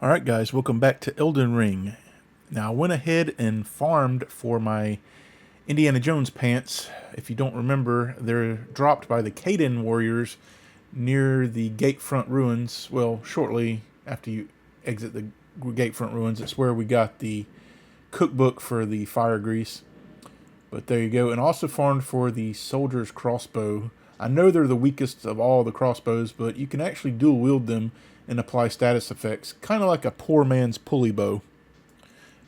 Alright guys, welcome back to Elden Ring. Now I went ahead and farmed for my Indiana Jones pants. If you don't remember, they're dropped by the Caden warriors near the Gatefront Ruins. Well, shortly after you exit the Gatefront Ruins, it's where we got the cookbook for the fire grease. But there you go. And also farmed for the soldier's crossbow. I know they're the weakest of all the crossbows, but you can actually dual wield them and apply status effects, kind of like a poor man's pulley bow.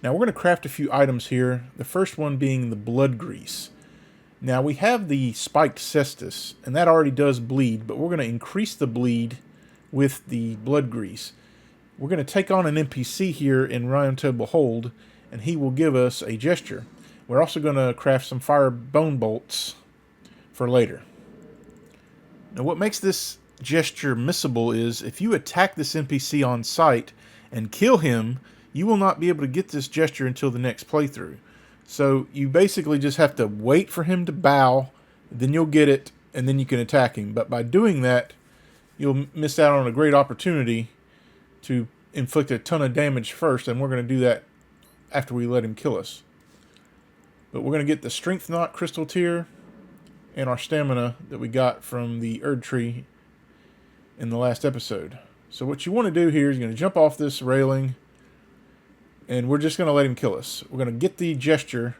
Now we're going to craft a few items here, the first one being the blood grease. Now we have the spiked cestus, and that already does bleed, but we're going to increase the bleed with the blood grease. We're going to take on an NPC here in Round Table Hold, and he will give us a gesture. We're also going to craft some fire bone bolts for later. Now what makes this gesture missable is if you attack this NPC on sight and kill him, you will not be able to get this gesture until the next playthrough. So you basically just have to wait for him to bow, then you'll get it, and then you can attack him. But by doing that, you'll miss out on a great opportunity to inflict a ton of damage first, and we're going to do that after we let him kill us. But we're going to get the Strength Knot Crystal Tier and our stamina that we got from the Erd Tree in the last episode. So what you want to do here is you're going to jump off this railing, and we're just going to let him kill us. We're going to get the gesture.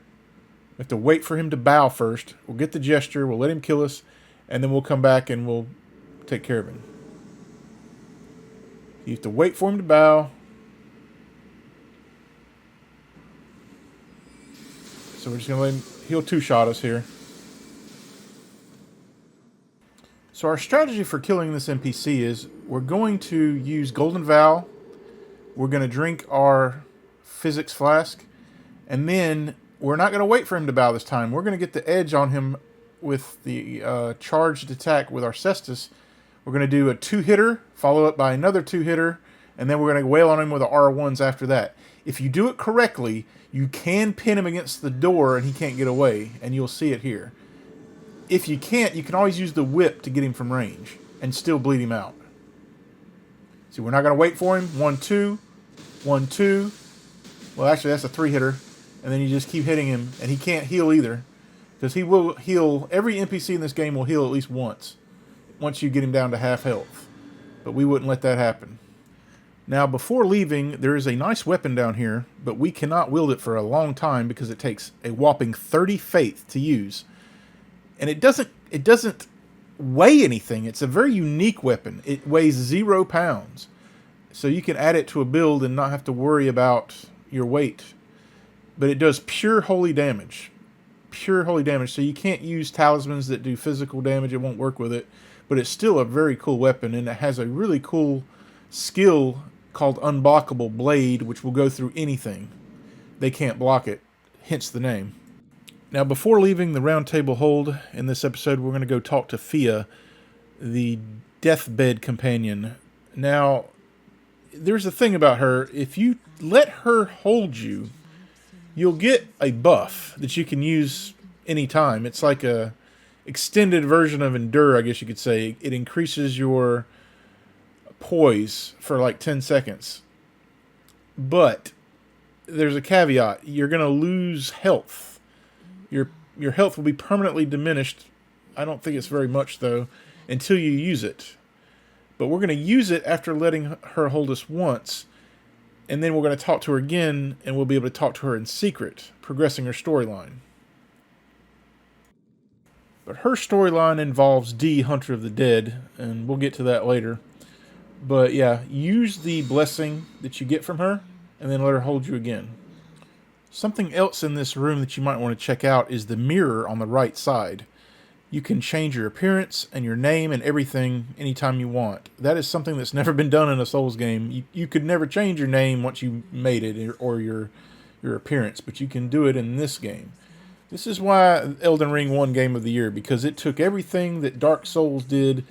We have to wait for him to bow first. We'll get the gesture, we'll let him kill us, and then we'll come back and we'll take care of him. You have to wait for him to bow. So we're just going to let him, he'll two-shot us here. So our strategy for killing this NPC is we're going to use Golden Vow, we're going to drink our physics flask, and then we're not going to wait for him to bow this time. We're going to get the edge on him with the charged attack with our cestus. We're going to do a two-hitter, follow up by another two-hitter, and then we're going to wail on him with the R1s after that. If you do it correctly, you can pin him against the door and he can't get away, and you'll see it here. If you can't, you can always use the whip to get him from range and still bleed him out. See, we're not going to wait for him. 1, 2, 1, 2. Well, actually, that's a three-hitter. And then you just keep hitting him, and he can't heal either. Because he will heal, every NPC in this game will heal at least once you get him down to half health. But we wouldn't let that happen. Now, before leaving, there is a nice weapon down here, but we cannot wield it for a long time because it takes a whopping 30 faith to use. And it doesn't weigh anything. It's a very unique weapon. It weighs 0 pounds. So you can add it to a build and not have to worry about your weight. But it does pure holy damage. Pure holy damage. So you can't use talismans that do physical damage. It won't work with it. But it's still a very cool weapon. And it has a really cool skill called Unblockable Blade, which will go through anything. They can't block it. Hence the name. Now, before leaving the Round Table Hold in this episode, we're going to go talk to Fia, the deathbed companion. Now, there's a thing about her. If you let her hold you, you'll get a buff that you can use anytime. It's like a extended version of Endure, I guess you could say. It increases your poise for like 10 seconds. But there's a caveat. You're going to lose health. Your health will be permanently diminished. I don't think it's very much, though, until you use it. But we're going to use it after letting her hold us once, and then we're going to talk to her again, and we'll be able to talk to her in secret, progressing her storyline. But her storyline involves D, Hunter of the Dead, and we'll get to that later. But yeah, use the blessing that you get from her, and then let her hold you again. Something else in this room that you might want to check out is the mirror on the right side. You can change your appearance and your name and everything anytime you want. That is something that's never been done in a Souls game. You could never change your name once you made it, or your appearance, but you can do it in this game. This is why Elden Ring won Game of the Year, because it took everything that Dark Souls did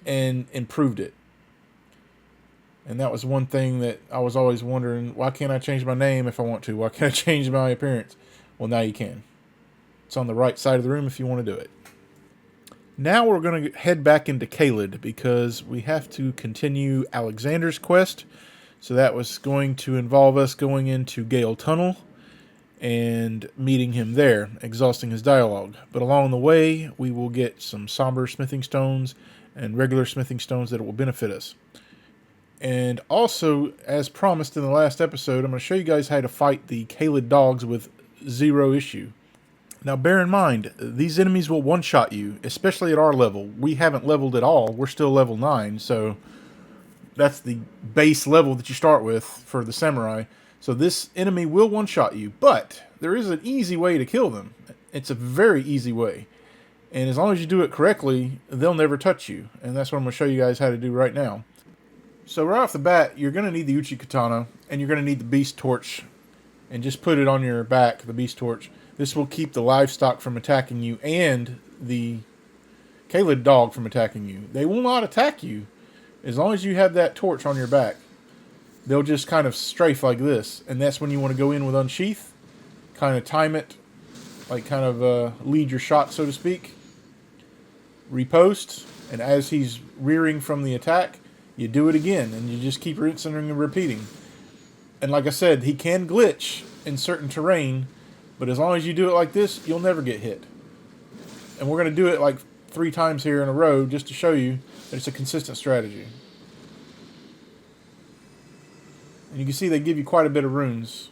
and improved it. And that was one thing that I was always wondering, why can't I change my name if I want to? Why can't I change my appearance? Well, now you can. It's on the right side of the room if you want to do it. Now we're going to head back into Caelid because we have to continue Alexander's quest So that was going to involve us going into Gael Tunnel and meeting him there, exhausting his dialogue. But along the way, we will get some somber smithing stones and regular smithing stones that will benefit us. And also, as promised in the last episode, I'm going to show you guys how to fight the Caelid Dogs with zero issue. Now, bear in mind, these enemies will one-shot you, especially at our level. We haven't leveled at all. We're still level 9, so that's the base level that you start with for the samurai. So this enemy will one-shot you, but there is an easy way to kill them. It's a very easy way. And as long as you do it correctly, they'll never touch you. And that's what I'm going to show you guys how to do right now. So right off the bat, you're going to need the Uchi Katana, and you're going to need the Beast Torch. And just put it on your back, the Beast Torch. This will keep the livestock from attacking you and the Caelid Dog from attacking you. They will not attack you as long as you have that torch on your back. They'll just kind of strafe like this, and that's when you want to go in with Unsheath, kind of time it, like kind of lead your shot, so to speak. Repost, and as he's rearing from the attack, you do it again, and you just keep rinsing and repeating. And like I said, he can glitch in certain terrain, but as long as you do it like this, you'll never get hit. And we're going to do it like 3 times here in a row, just to show you that it's a consistent strategy. And you can see they give you quite a bit of runes.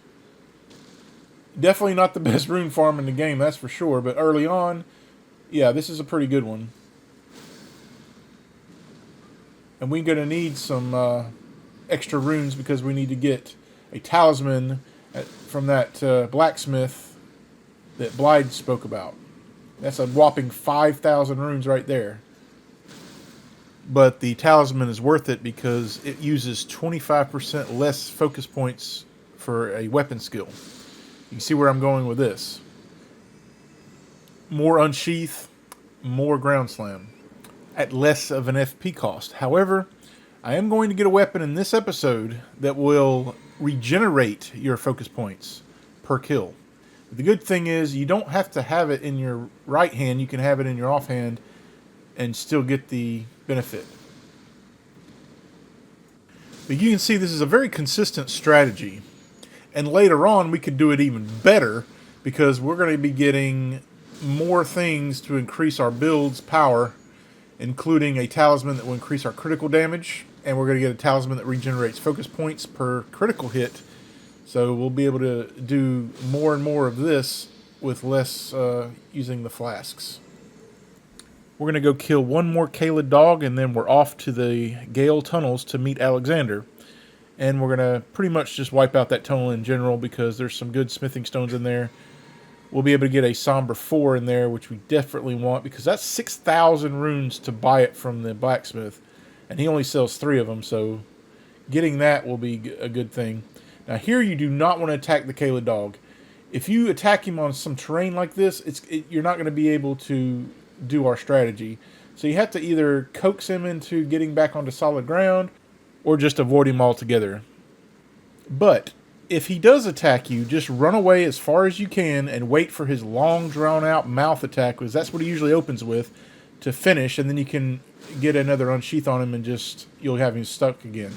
Definitely not the best rune farm in the game, that's for sure. But early on, yeah, this is a pretty good one. And we're going to need some extra runes because we need to get a talisman from that blacksmith that Blythe spoke about. That's a whopping 5,000 runes right there. But the talisman is worth it because it uses 25% less focus points for a weapon skill. You can see where I'm going with this. More unsheath, more ground slam, at less of an FP cost. However, I am going to get a weapon in this episode that will regenerate your focus points per kill. The good thing is you don't have to have it in your right hand. You can have it in your offhand and still get the benefit. But you can see this is a very consistent strategy. And later on we could do it even better because we're going to be getting more things to increase our build's power, including a talisman that will increase our critical damage, and we're going to get a talisman that regenerates focus points per critical hit. So we'll be able to do more and more of this with less using the flasks. We're going to go kill one more Caelid Dog, and then we're off to the Gael Tunnels to meet Alexander. And we're going to pretty much just wipe out that tunnel in general because there's some good smithing stones in there. We'll be able to get a Somber 4 in there, which we definitely want because that's 6,000 runes to buy it from the blacksmith. And he only sells 3 of them, so getting that will be a good thing. Now here you do not want to attack the Caelid Dog. If you attack him on some terrain like this, you're not going to be able to do our strategy. So you have to either coax him into getting back onto solid ground or just avoid him altogether. But if he does attack you, just run away as far as you can and wait for his long drawn out mouth attack, because that's what he usually opens with, to finish, and then you can get another unsheath on him and just you'll have him stuck again.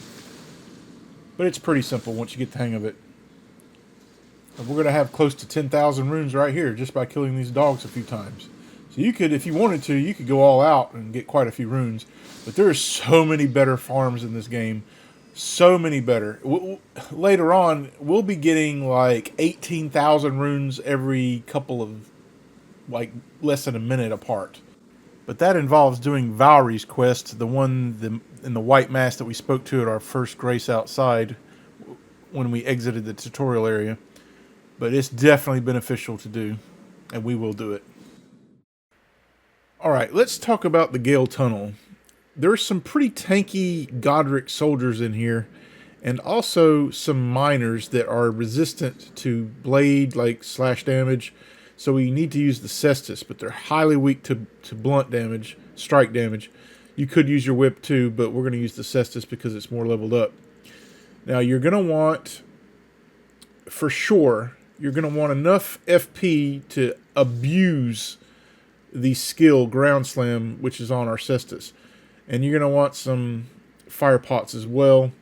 But it's pretty simple once you get the hang of it. And we're going to have close to 10,000 runes right here just by killing these dogs a few times. So you could, if you wanted to, you could go all out and get quite a few runes. But there are so many better farms in this game. So many better. Later on, we'll be getting like 18,000 runes every couple of, like, less than a minute apart. But that involves doing Valrie's quest, the one in the white mask that we spoke to at our first Grace outside when we exited the tutorial area. But it's definitely beneficial to do, and we will do it. Alright, let's talk about the Gael Tunnel. There's some pretty tanky Godric soldiers in here, and also some miners that are resistant to blade, like slash damage. So we need to use the Cestus, but they're highly weak to blunt damage, strike damage. You could use your whip too, but we're going to use the Cestus because it's more leveled up. Now you're going to want, for sure, you're going to want enough FP to abuse the skill Ground Slam, which is on our Cestus. And you're going to want some fire pots as well.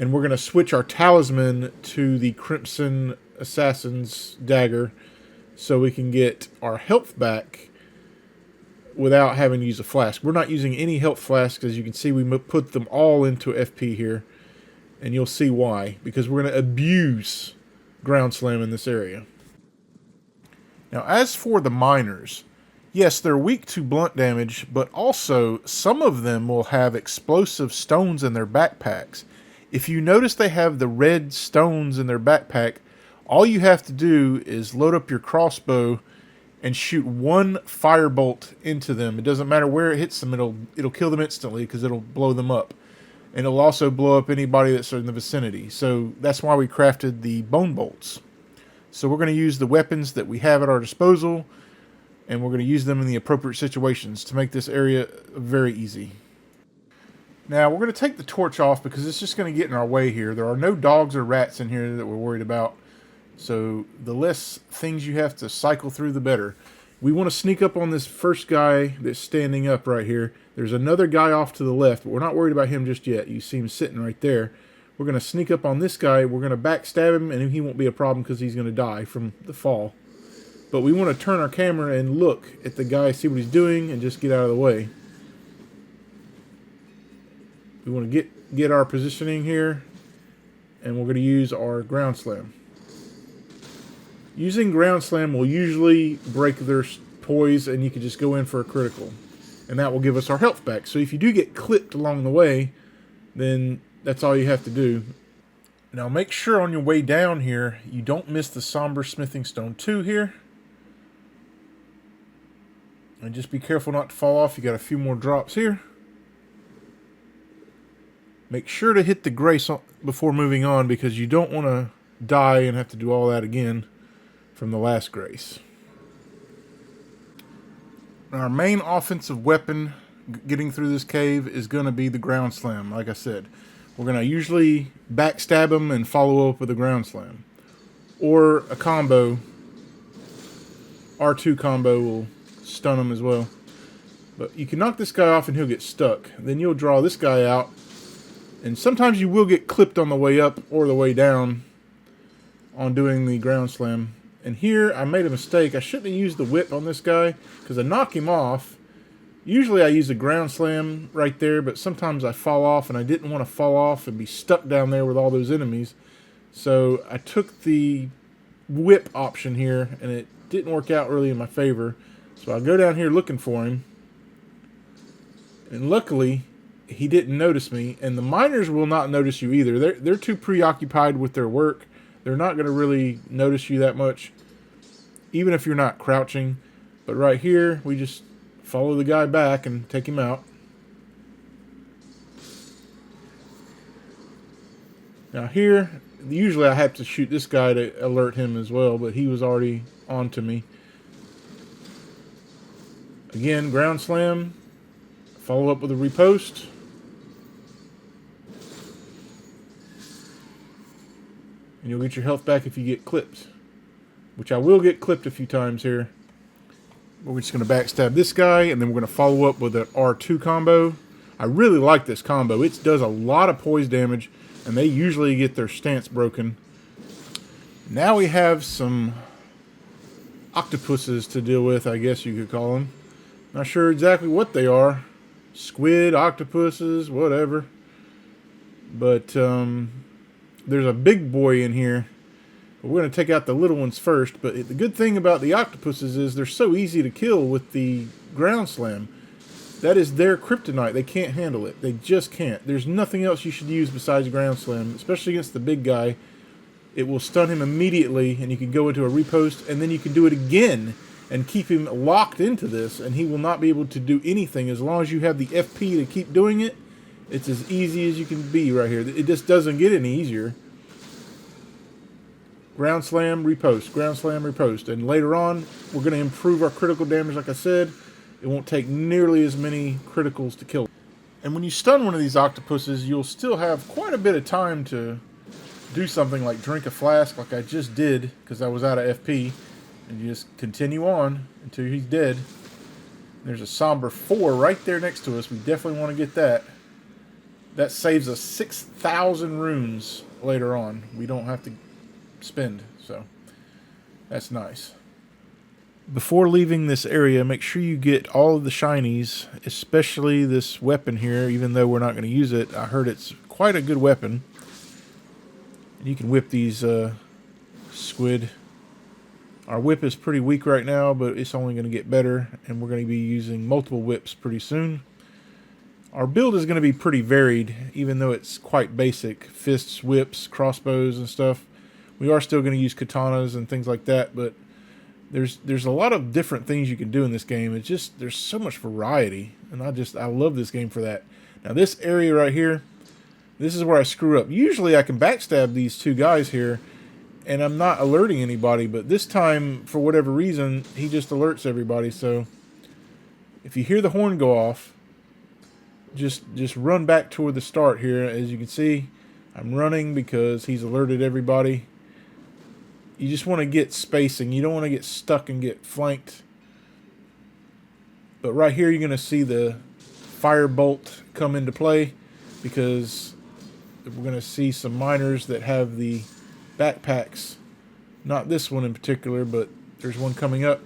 And we're going to switch our Talisman to the Crimson Assassin's Dagger so we can get our health back without having to use a flask. We're not using any health flasks. As you can see, we put them all into FP here. And you'll see why. Because we're going to abuse Ground Slam in this area. Now, as for the miners, yes, they're weak to blunt damage, but also some of them will have explosive stones in their backpacks. If you notice they have the red stones in their backpack, all you have to do is load up your crossbow and shoot one firebolt into them. It doesn't matter where it hits them, it'll kill them instantly because it'll blow them up. And it'll also blow up anybody that's in the vicinity. So that's why we crafted the bone bolts. So we're going to use the weapons that we have at our disposal, and we're going to use them in the appropriate situations to make this area very easy. Now, we're going to take the torch off because it's just going to get in our way here. There are no dogs or rats in here that we're worried about. So the less things you have to cycle through, the better. We want to sneak up on this first guy that's standing up right here. There's another guy off to the left, but we're not worried about him just yet. You see him sitting right there. We're going to sneak up on this guy. We're going to backstab him, and he won't be a problem because he's going to die from the fall. But we want to turn our camera and look at the guy, see what he's doing, and just get out of the way. We want to get our positioning here, and we're going to use our Ground Slam. Using Ground Slam will usually break their poise, and you can just go in for a critical. And that will give us our health back. So if you do get clipped along the way, then that's all you have to do. Now make sure on your way down here, you don't miss the Somber Smithing Stone 2 here. And just be careful not to fall off. You got a few more drops here. Make sure to hit the grace before moving on because you don't want to die and have to do all that again from the last grace. Our main offensive weapon getting through this cave is going to be the Ground Slam, like I said. We're going to usually backstab him and follow up with a Ground Slam. Or a combo. R2 combo will stun him as well. But you can knock this guy off and he'll get stuck. Then you'll draw this guy out. And sometimes you will get clipped on the way up or the way down on doing the Ground Slam. And here I made a mistake. I shouldn't have used the whip on this guy because I knock him off. Usually I use a Ground Slam right there, but sometimes I fall off, and I didn't want to fall off and be stuck down there with all those enemies. So I took the whip option here, and it didn't work out really in my favor. So I'll go down here looking for him. And luckily, he didn't notice me, and the miners will not notice you either. They're too preoccupied with their work. They're not going to really notice you that much, even if you're not crouching. But right here, we just follow the guy back and take him out. Now here, usually I have to shoot this guy to alert him as well, but he was already on to me. Again, Ground Slam, follow up with a riposte. And you'll get your health back if you get clipped. Which I will get clipped a few times here. But we're just going to backstab this guy, and then we're going to follow up with an R2 combo. I really like this combo. It does a lot of poise damage, and they usually get their stance broken. Now we have some octopuses to deal with, I guess you could call them. Not sure exactly what they are. Squid, octopuses, whatever. But there's a big boy in here. We're going to take out the little ones first, but the good thing about the octopuses is they're so easy to kill with the Ground Slam. That is their kryptonite. They can't handle it. They just can't. There's nothing else you should use besides Ground Slam, especially against the big guy. It will stun him immediately, and you can go into a riposte, and then you can do it again and keep him locked into this, and he will not be able to do anything. As long as you have the FP to keep doing it, it's as easy as you can be right here. It just doesn't get any easier. Ground Slam, riposte. Ground Slam, riposte. And later on, we're going to improve our critical damage, like I said. It won't take nearly as many criticals to kill. And when you stun one of these octopuses, you'll still have quite a bit of time to do something like drink a flask, like I just did, because I was out of FP. And you just continue on until he's dead. There's a Somber 4 right there next to us. We definitely want to get that. That saves us 6,000 runes later on. We don't have to spend, so that's nice. Before leaving this area, make sure you get all of the shinies, especially this weapon here, even though we're not going to use it. I heard it's quite a good weapon. You can whip these squid. Our whip is pretty weak right now, but it's only going to get better, and we're going to be using multiple whips pretty soon. Our build is going to be pretty varied, even though it's quite basic. Fists, whips, crossbows, and stuff. We are still going to use katanas and things like that, but there's a lot of different things you can do in this game. It's just, there's so much variety, and I love this game for that. Now this area right here, this is where I screw up. Usually I can backstab these two guys here, and I'm not alerting anybody, but this time, for whatever reason, he just alerts everybody. So if you hear the horn go off, just run back toward the start here. As you can see, I'm running because he's alerted everybody. You just want to get spacing. You don't want to get stuck and get flanked. But right here, you're going to see the firebolt come into play, because we're going to see some miners that have the backpacks. Not this one in particular, but there's one coming up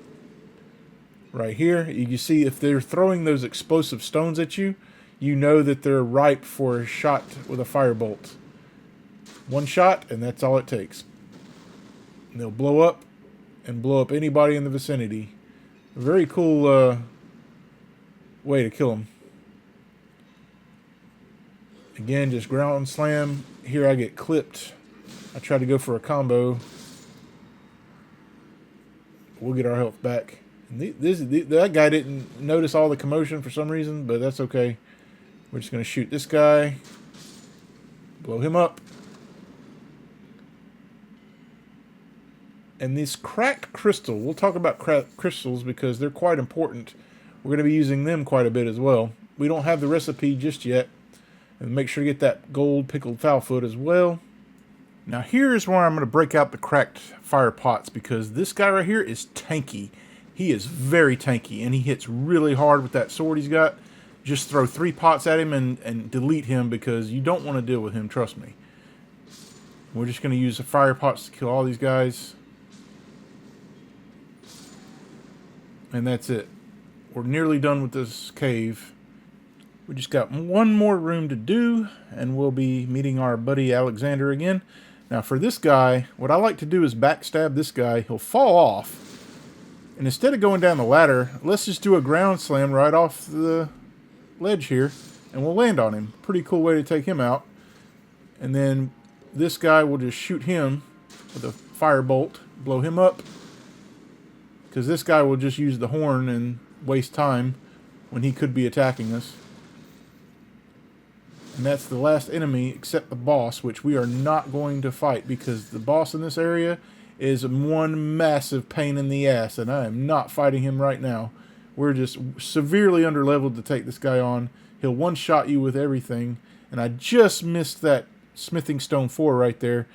right here. You see, if they're throwing those explosive stones at you, you know that they're ripe for a shot with a firebolt. One shot, and that's all it takes. And they'll blow up and blow up anybody in the vicinity. A very cool way to kill them. Again, just ground slam. Here I get clipped. I try to go for a combo. We'll get our health back. And that guy didn't notice all the commotion for some reason, but that's okay. We're just going to shoot this guy. Blow him up. And this cracked crystal, we'll talk about cracked crystals because they're quite important. We're going to be using them quite a bit as well. We don't have the recipe just yet. And make sure to get that gold pickled foulfoot as well. Now here's where I'm going to break out the cracked fire pots, because this guy right here is tanky. He is very tanky, and he hits really hard with that sword he's got. Just throw 3 pots at him and delete him, because you don't want to deal with him, trust me. We're just going to use the fire pots to kill all these guys. And that's it. We're nearly done with this cave. We just got one more room to do, and we'll be meeting our buddy Alexander again. Now for this guy, what I like to do is backstab this guy. He'll fall off. And instead of going down the ladder, let's just do a ground slam right off the ledge here, and we'll land on him. Pretty cool way to take him out. And then this guy will just shoot him with a firebolt, blow him up. Because this guy will just use the horn and waste time when he could be attacking us. And that's the last enemy except the boss, which we are not going to fight, because the boss in this area is one massive pain in the ass, and I am not fighting him right now. We're just severely underleveled to take this guy on. He'll one-shot you with everything, and I just missed that smithing stone 4 right there.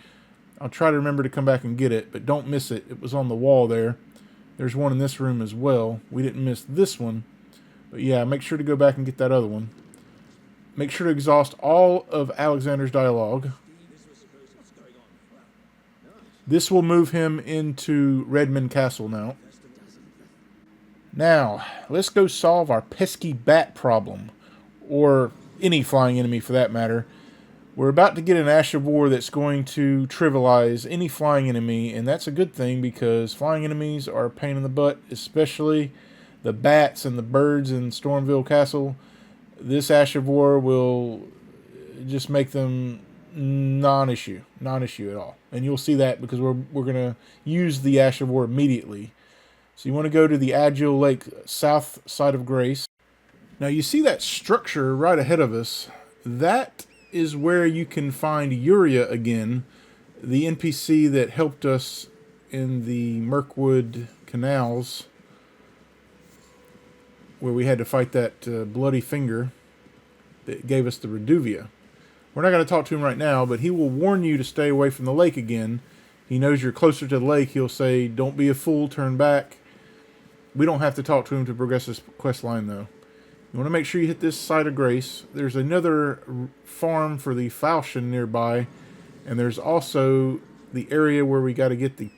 I'll try to remember to come back and get it, but don't miss it. It was on the wall there. There's one in this room as well. We didn't miss this one. But yeah, make sure to go back and get that other one. Make sure to exhaust all of Alexander's dialogue. This will move him into Redmane Castle now. Now, let's go solve our pesky bat problem. Or any flying enemy for that matter. We're about to get an Ash of War that's going to trivialize any flying enemy, and that's a good thing, because flying enemies are a pain in the butt, especially the bats and the birds in Stormville Castle. This Ash of War will just make them non-issue at all. And you'll see that because we're going to use the Ash of War immediately. So you want to go to the Agile Lake south side of Grace. Now you see that structure right ahead of us. That is where you can find Liurnia again, the NPC that helped us in the Mirkwood canals, where we had to fight that bloody finger that gave us the Reduvia. We're not going to talk to him right now, but he will warn you to stay away from the lake again. He knows you're closer to the lake. He'll say, don't be a fool, turn back. We don't have to talk to him to progress this quest line, though. You want to make sure you hit this site of grace. There's another farm for the falchion nearby, and there's also the area where we got to get the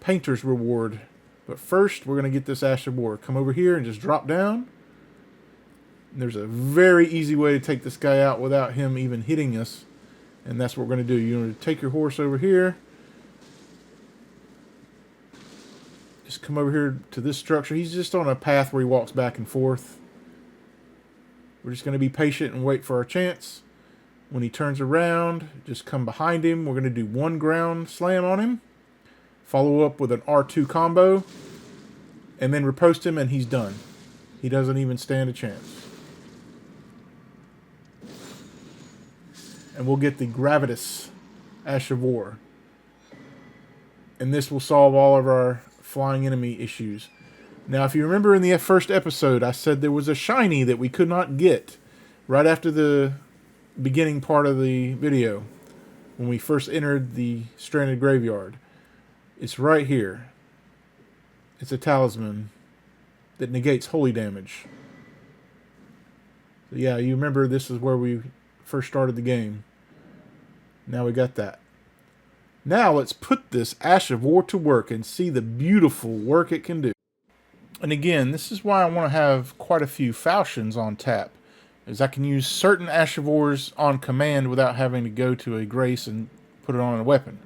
painter's reward. But first, we're going to get this Ash of War. Come over here and just drop down. And there's a very easy way to take this guy out without him even hitting us. And that's what we're going to do. You're going to take your horse over here. Just come over here to this structure. He's just on a path where he walks back and forth. We're just going to be patient and wait for our chance. When he turns around, just come behind him. We're going to do one ground slam on him. Follow up with an R2 combo. And then riposte him and he's done. He doesn't even stand a chance. And we'll get the Gravitas Ash of War. And this will solve all of our flying enemy issues. Now, if you remember in the first episode, I said there was a shiny that we could not get right after the beginning part of the video when we first entered the Stranded Graveyard. It's right here. It's a talisman that negates holy damage. So yeah, you remember this is where we first started the game. Now we got that. Now let's put this Ash of War to work and see the beautiful work it can do. And again, this is why I want to have quite a few falchions on tap, is I can use certain Ash of Wars on command without having to go to a grace and put it on a weapon.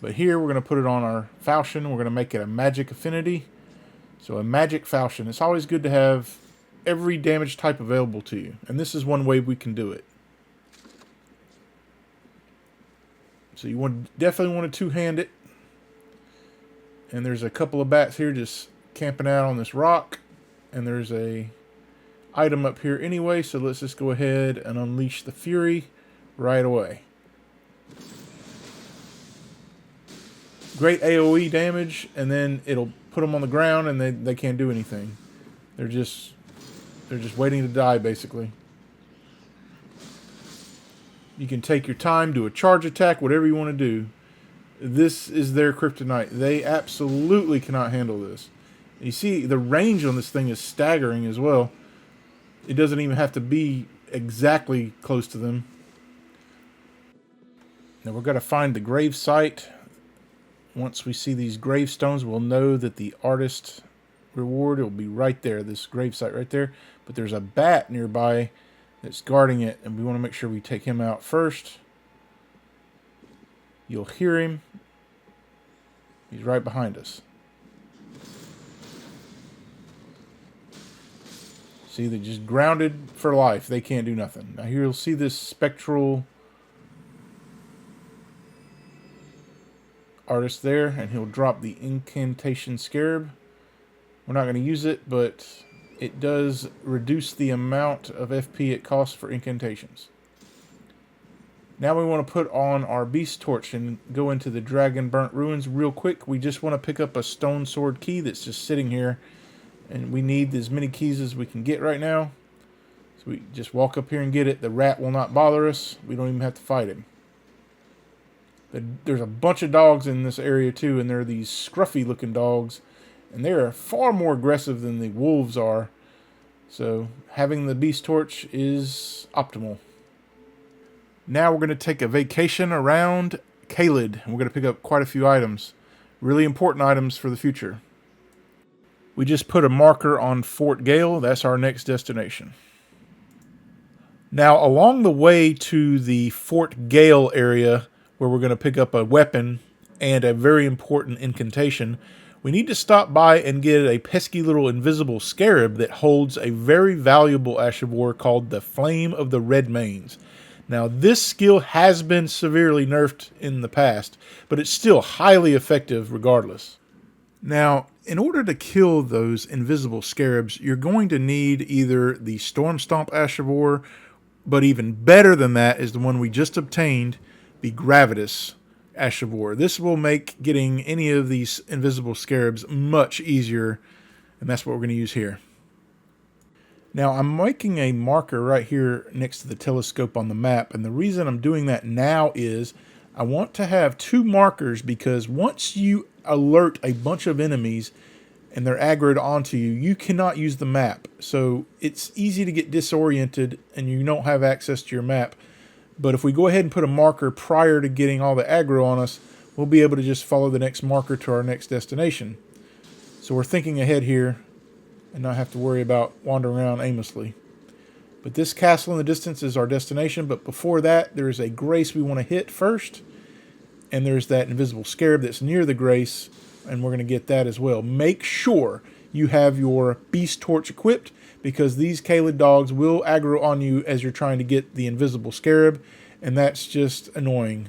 But here we're going to put it on our falchion. We're going to make it a magic affinity. So a magic falchion. It's always good to have every damage type available to you. And this is one way we can do it. So you definitely want to two-hand it. And there's a couple of bats here just camping out on this rock. And there's a item up here anyway. So let's just go ahead and unleash the fury right away. Great AoE damage, and then it'll put them on the ground and they can't do anything. They're just waiting to die, basically. You can take your time, do a charge attack, whatever you want to do. This is their kryptonite. They absolutely cannot handle this. You see, the range on this thing is staggering as well. It doesn't even have to be exactly close to them. Now we're going to find the grave site. Once we see these gravestones, we'll know that the artist reward will be right there, this grave site right there. But there's a bat nearby that's guarding it, and we want to make sure we take him out first. You'll hear him. He's right behind us. See, they're just grounded for life. They can't do nothing. Now here you'll see this spectral artist there, and he'll drop the incantation scarab. We're not going to use it, but it does reduce the amount of FP it costs for incantations. Now we want to put on our beast torch and go into the dragon burnt ruins real quick. We just want to pick up a stone sword key that's just sitting here, and we need as many keys as we can get right now. So we just walk up here and get it. The rat will not bother us. We don't even have to fight him. There's a bunch of dogs in this area too, and they're these scruffy looking dogs, and they're far more aggressive than the wolves are. So having the beast torch is optimal. Now we're going to take a vacation around Caelid, and we're going to pick up quite a few items. Really important items for the future. We just put a marker on Fort Gael. That's our next destination. Now along the way to the Fort Gael area, where we're going to pick up a weapon and a very important incantation, we need to stop by and get a pesky little invisible scarab that holds a very valuable Ash of War called the Flame of the Redmanes. Now, this skill has been severely nerfed in the past, but it's still highly effective regardless. Now, in order to kill those invisible scarabs, you're going to need either the Storm Stomp Ash of War, but even better than that is the one we just obtained, the Gravitas Ash of War. This will make getting any of these invisible scarabs much easier, and that's what we're going to use here. Now, I'm making a marker right here next to the telescope on the map, and the reason I'm doing that now is I want to have two markers, because once you alert a bunch of enemies and they're aggroed onto you, you cannot use the map. So it's easy to get disoriented and you don't have access to your map. But if we go ahead and put a marker prior to getting all the aggro on us, we'll be able to just follow the next marker to our next destination. So we're thinking ahead here and not have to worry about wandering around aimlessly. But this castle in the distance is our destination. But before that, there is a grace we want to hit first. And there's that invisible scarab that's near the grace. And we're going to get that as well. Make sure you have your beast torch equipped, because these Caelid dogs will aggro on you as you're trying to get the invisible scarab. And that's just annoying.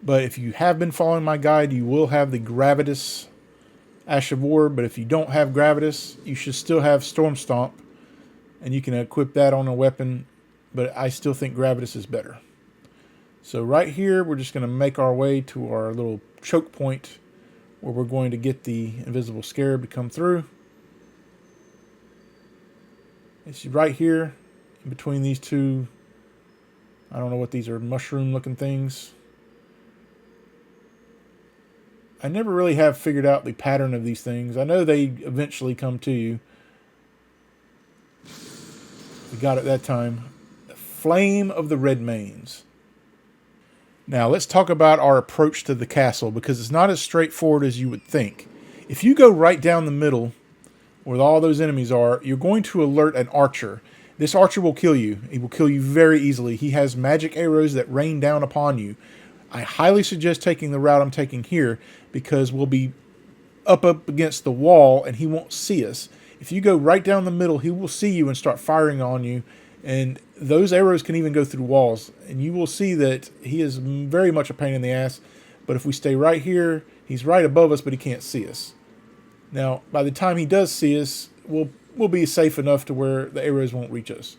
But if you have been following my guide, you will have the Gravitas Ash of War. But if you don't have Gravitas, you should still have Storm Stomp. And you can equip that on a weapon, but I still think Gravitas is better. So right here, we're just going to make our way to our little choke point where we're going to get the invisible scarab to come through. It's right here in between these two. I don't know what these are, mushroom looking things. I never really have figured out the pattern of these things. I know they eventually come to you. We got it that time. The Flame of the Redmanes. Now let's talk about our approach to the castle, because it's not as straightforward as you would think. If you go right down the middle where all those enemies are, you're going to alert an archer. This archer will kill you. He will kill you very easily. He has magic arrows that rain down upon you. I highly suggest taking the route I'm taking here, because we'll be up against the wall and he won't see us. If you go right down the middle, he will see you and start firing on you. And those arrows can even go through walls. And you will see that he is very much a pain in the ass. But if we stay right here, he's right above us, but he can't see us. Now, by the time he does see us, we'll be safe enough to where the arrows won't reach us.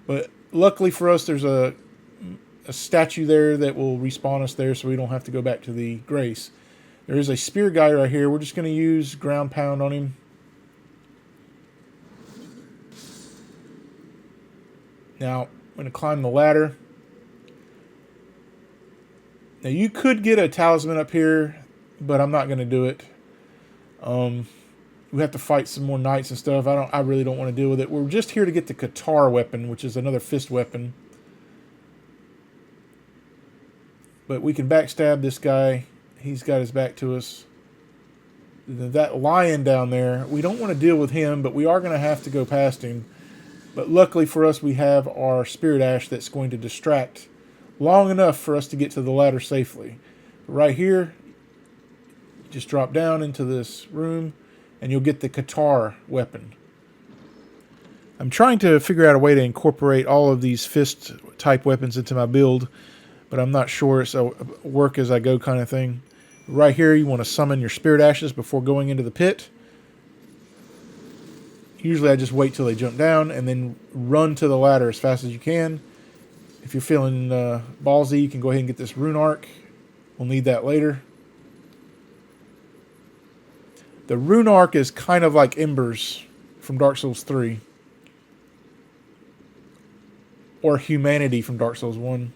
But luckily for us, there's a statue there that will respawn us there, so we don't have to go back to the Grace. There is a spear guy right here. We're just going to use ground pound on him. Now, I'm going to climb the ladder. Now, you could get a talisman up here, but I'm not going to do it. We have to fight some more knights and stuff. I really don't want to deal with it. We're just here to get the Katar weapon, which is another fist weapon. But we can backstab this guy. He's got his back to us. That lion down there, we don't want to deal with him, but we are going to have to go past him. But luckily for us, we have our Spirit Ash that's going to distract long enough for us to get to the ladder safely. Right here, just drop down into this room, and you'll get the Katar weapon. I'm trying to figure out a way to incorporate all of these fist-type weapons into my build, but I'm not sure. It's a work as I go kind of thing. Right here, you want to summon your Spirit Ashes before going into the pit. Usually I just wait till they jump down and then run to the ladder as fast as you can. If you're feeling ballsy, you can go ahead and get this rune arc. We'll need that later. The rune arc is kind of like Embers from Dark Souls 3. Or Humanity from Dark Souls 1.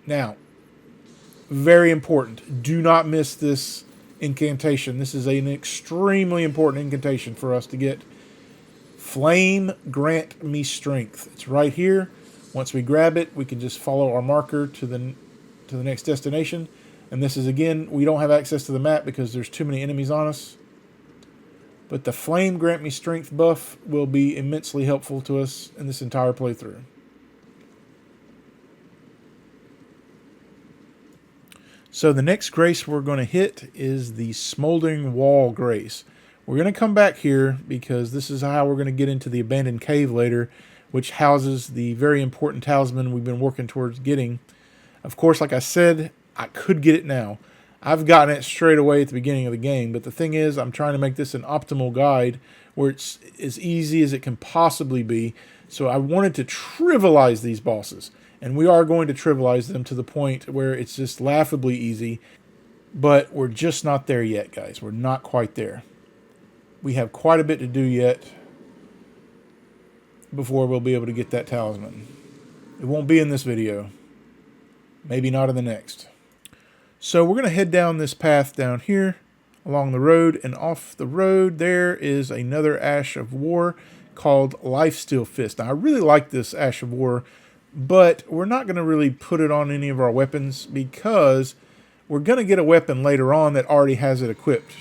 Now, very important. Do not miss this incantation. This is an extremely important incantation for us to get. Flame, grant me strength. It's right here. Once we grab it, we can just follow our marker to the next destination. And this is, again, we don't have access to the map because there's too many enemies on us. But the Flame, grant me strength buff will be immensely helpful to us in this entire playthrough. So the next grace we're going to hit is the Smoldering Wall Grace. We're going to come back here because this is how we're going to get into the abandoned cave later, which houses the very important talisman we've been working towards getting. Of course, like I said, I could get it now. I've gotten it straight away at the beginning of the game, but the thing is, I'm trying to make this an optimal guide where it's as easy as it can possibly be. So I wanted to trivialize these bosses. And we are going to trivialize them to the point where it's just laughably easy. But we're just not there yet, guys. We're not quite there. We have quite a bit to do yet before we'll be able to get that talisman. It won't be in this video. Maybe not in the next. So we're going to head down this path down here along the road, and off the road there is another Ash of War called Lifesteal Fist. Now I really like this Ash of War, but we're not going to really put it on any of our weapons because we're going to get a weapon later on that already has it equipped.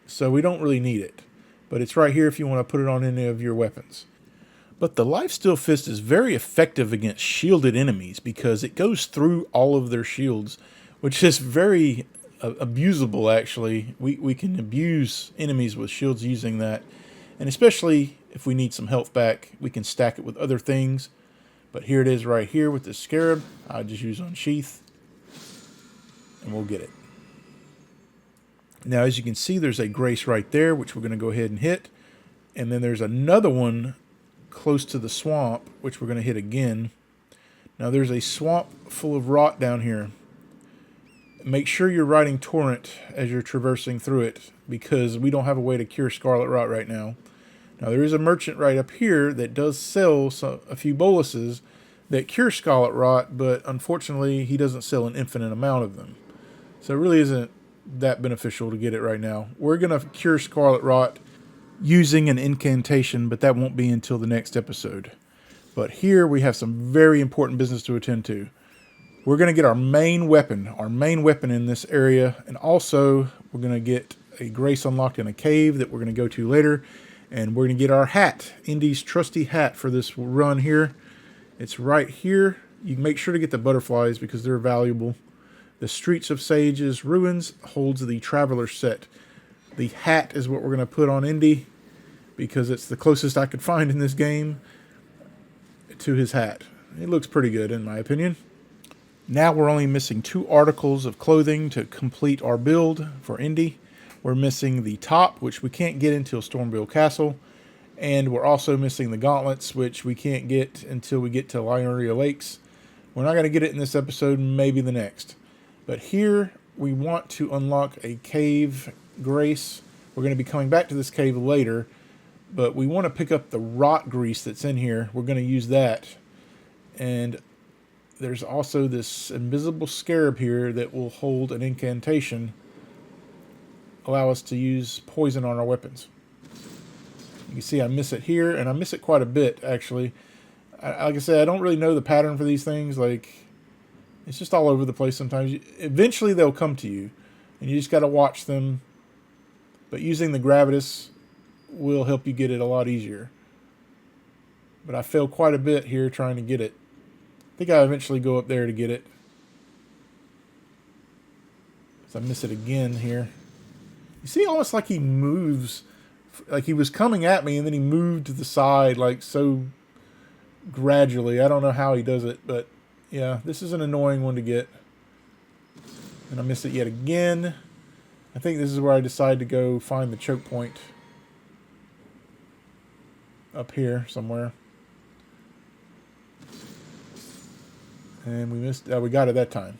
So we don't really need it. But it's right here if you want to put it on any of your weapons. But the Lifesteal Fist is very effective against shielded enemies because it goes through all of their shields, which is very abusable actually. We can abuse enemies with shields using that. And especially if we need some health back, we can stack it with other things. But here it is right here with the Scarab. I just use Unsheath. And we'll get it. Now, as you can see, there's a Grace right there, which we're going to go ahead and hit. And then there's another one close to the swamp, which we're going to hit again. Now, there's a swamp full of rot down here. Make sure you're riding Torrent as you're traversing through it, because we don't have a way to cure Scarlet Rot right now. Now, there is a merchant right up here that does sell a few boluses that cure Scarlet Rot, but unfortunately, he doesn't sell an infinite amount of them. So it really isn't that beneficial to get it right now. We're going to cure Scarlet Rot using an incantation, but that won't be until the next episode. But here we have some very important business to attend to. We're going to get our main weapon in this area, and also we're going to get a Grace unlocked in a cave that we're going to go to later. And we're going to get our hat, Indy's trusty hat for this run here. It's right here. You can make sure to get the butterflies because they're valuable. The Streets of Sage's Ruins holds the Traveler set. The hat is what we're going to put on Indy because it's the closest I could find in this game to his hat. It looks pretty good in my opinion. Now we're only missing 2 articles of clothing to complete our build for Indy. We're missing the top, which we can't get until Stormville Castle. And we're also missing the gauntlets, which we can't get until we get to Liurnia Lakes. We're not going to get it in this episode, maybe the next. But here we want to unlock a cave Grace. We're going to be coming back to this cave later. But we want to pick up the rot grease that's in here. We're going to use that. And there's also this invisible scarab here that will hold an incantation. Allow us to use poison on our weapons. You can see I miss it here, and I miss it quite a bit, actually. Like I said, I don't really know the pattern for these things. Like, it's just all over the place sometimes. Eventually, they'll come to you, and you just got to watch them. But using the Gravitas will help you get it a lot easier. But I failed quite a bit here trying to get it. I think I'll eventually go up there to get it. So I miss it again here. You see, almost like he moves, like he was coming at me and then he moved to the side, like so gradually. I don't know how he does it, but yeah, this is an annoying one to get. And I missed it yet again. I think this is where I decide to go find the choke point. Up here somewhere. And we missed, we got it that time.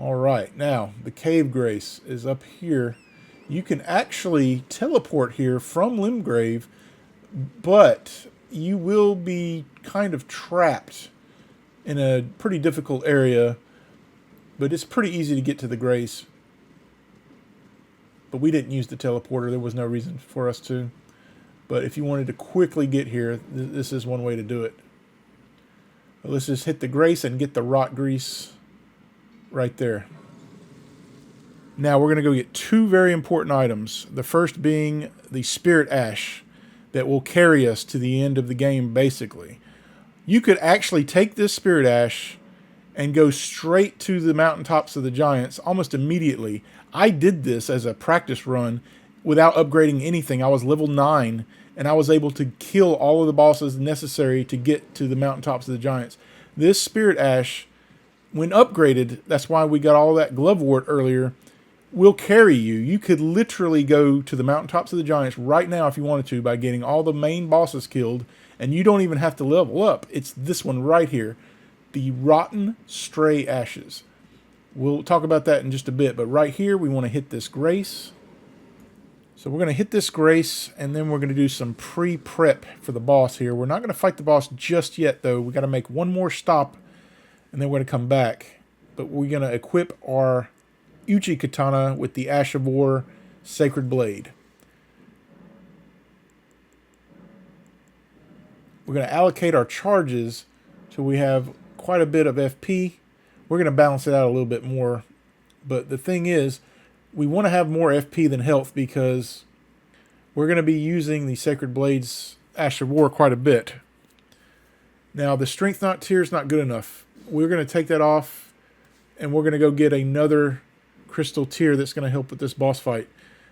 Alright, now, the Cave Grace is up here. You can actually teleport here from Limgrave, but you will be kind of trapped in a pretty difficult area. But it's pretty easy to get to the Grace. But we didn't use the teleporter. There was no reason for us to. But if you wanted to quickly get here, this is one way to do it. But let's just hit the Grace and get the rot grease right there. Now we're going to go get 2 very important items. The first being the Spirit Ash that will carry us to the end of the game, basically. You could actually take this Spirit Ash and go straight to the mountaintops of the giants almost immediately. I did this as a practice run without upgrading anything. I was level 9 and I was able to kill all of the bosses necessary to get to the mountaintops of the giants. This Spirit Ash, when upgraded, that's why we got all that Glovewort earlier, will carry you. You could literally go to the mountaintops of the giants right now if you wanted to by getting all the main bosses killed, and you don't even have to level up. It's this one right here, the Rotten Stray Ashes. We'll talk about that in just a bit, but right here we want to hit this Grace. So we're going to hit this Grace, and then we're going to do some pre-prep for the boss here. We're not going to fight the boss just yet, though. We got to make one more stop, and then we're going to come back. but we're going to equip our Iji katana with the Ash of War Sacred Blade. We're going to allocate our charges so we have quite a bit of FP. We're going to balance it out a little bit more. But the thing is, we want to have more FP than health because we're going to be using the Sacred Blade's Ash of War quite a bit. Now, the Strength Knot tier is not good enough. We're going to take that off, and we're going to go get another crystal tier that's going to help with this boss fight.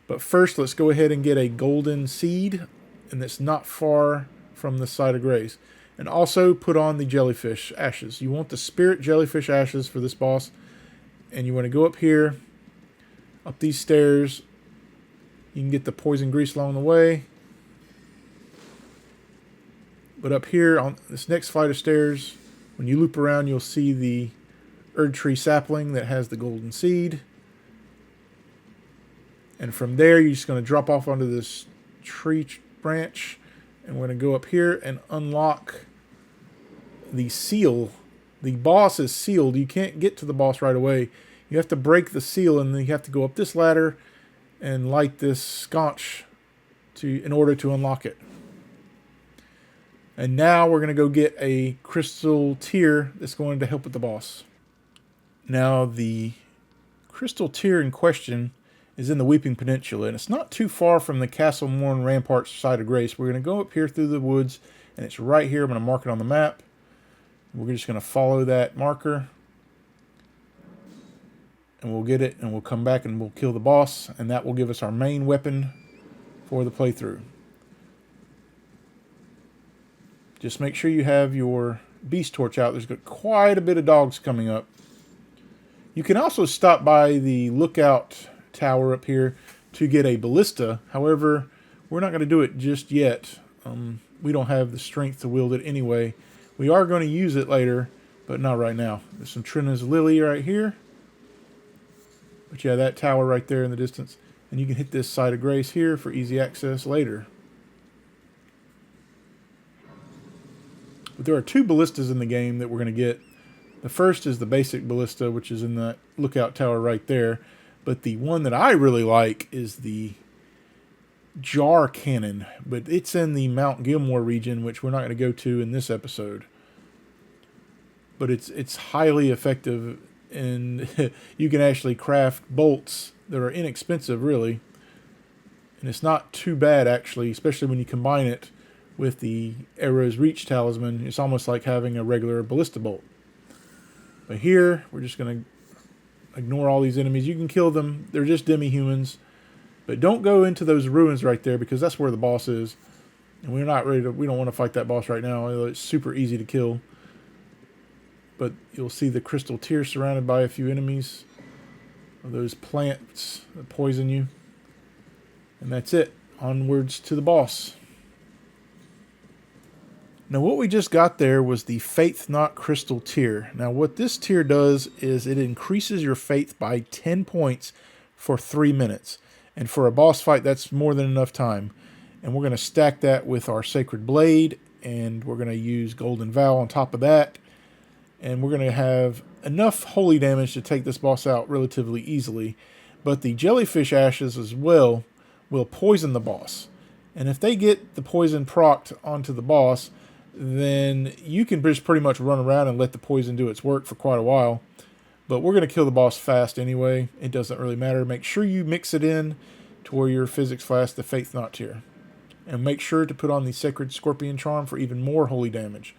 But first, let's go ahead and get a golden seed, and that's not far from the site of grace. And also put on the jellyfish ashes. You want the spirit jellyfish ashes for this boss. And you want to go up here, up these stairs. You can get the poison grease along the way. But up here on this next flight of stairs, when you loop around, you'll see the Erd Tree sapling that has the golden seed. And from there, you're just going to drop off onto this tree branch. And we're going to go up here and unlock the seal. The boss is sealed. You can't get to the boss right away. You have to break the seal, and then you have to go up this ladder and light this sconch in order to unlock it. And now we're going to go get a crystal tier that's going to help with the boss. Now the crystal tier in question is in the Weeping Peninsula, and it's not too far from the Castle Morn Ramparts site of grace. We're going to go up here through the woods, and it's right here. I'm going to mark it on the map. We're just going to follow that marker, and we'll get it, and we'll come back and we'll kill the boss, and that will give us our main weapon for the playthrough. Just make sure you have your beast torch out. There's got quite a bit of dogs coming up. You can also stop by the lookout tower up here to get a ballista. However, we're not going to do it just yet. We don't have the strength to wield it anyway. We are going to use it later, but not right now. There's some Trina's Lily right here. But yeah, that tower right there in the distance. And you can hit this site of grace here for easy access later. But there are two ballistas in the game that we're going to get. The first is the basic ballista, which is in that lookout tower right there. But the one that I really like is the jar cannon. But it's in the Mount Gilmore region, which we're not going to go to in this episode. But it's highly effective, and you can actually craft bolts that are inexpensive, really. And it's not too bad, actually, especially when you combine it with the Arrow's Reach Talisman. It's almost like having a regular ballista bolt. But here, we're just going to ignore all these enemies. You can kill them. They're just demi-humans. But don't go into those ruins right there, because that's where the boss is. And we're not ready to... We don't want to fight that boss right now. It's super easy to kill. But you'll see the crystal tier surrounded by a few enemies. Those plants that poison you. And that's it. Onwards to the boss. Now what we just got there was the Faith Knot Crystal tier. Now what this tier does is it increases your faith by 10 points for 3 minutes. And for a boss fight, that's more than enough time. And we're going to stack that with our Sacred Blade, and we're going to use Golden Vow on top of that. And we're going to have enough holy damage to take this boss out relatively easily. But the jellyfish ashes as well will poison the boss. And if they get the poison procced onto the boss, then you can just pretty much run around and let the poison do its work for quite a while. But we're going to kill the boss fast anyway. It doesn't really matter. Make sure you mix it in to where your physics flask, the Faith Knot tier. And make sure to put on the Sacred Scorpion Charm for even more holy damage.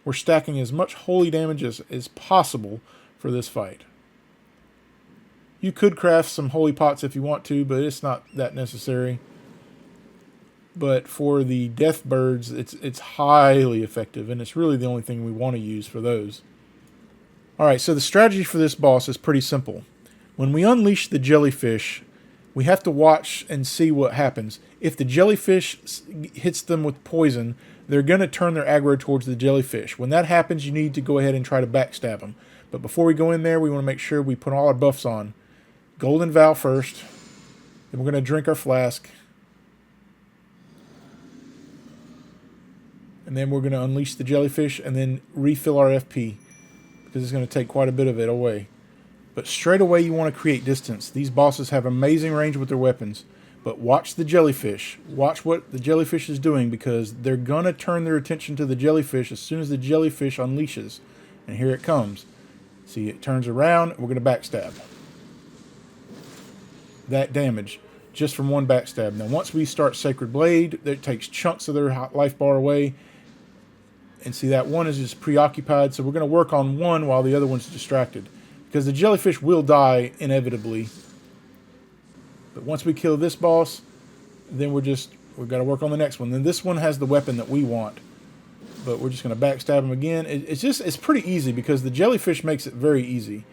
We're stacking as much holy damage as possible for this fight. You could craft some holy pots if you want to, but it's not that necessary. But for the death birds, it's highly effective, and it's really the only thing we want to use for those. Alright, so the strategy for this boss is pretty simple. When we unleash the jellyfish, we have to watch and see what happens. If the jellyfish hits them with poison, they're going to turn their aggro towards the jellyfish. When that happens, you need to go ahead and try to backstab them. But before we go in there, we want to make sure we put all our buffs on. Golden Vow first. Then we're going to drink our flask. And then we're going to unleash the jellyfish and then refill our FP, because it's going to take quite a bit of it away. But straight away you want to create distance. These bosses have amazing range with their weapons. But watch the jellyfish. Watch what the jellyfish is doing, because they're going to turn their attention to the jellyfish as soon as the jellyfish unleashes. And here it comes. See, it turns around. We're going to backstab. That damage just from one backstab. Now, once we start Sacred Blade, it takes chunks of their life bar away. And see, that one is just preoccupied. So we're going to work on one while the other one's distracted, because the jellyfish will die inevitably. But once we kill this boss, then we've got to work on the next one. Then this one has the weapon that we want, but we're just going to backstab him again. It's pretty easy, because the jellyfish makes it very easy.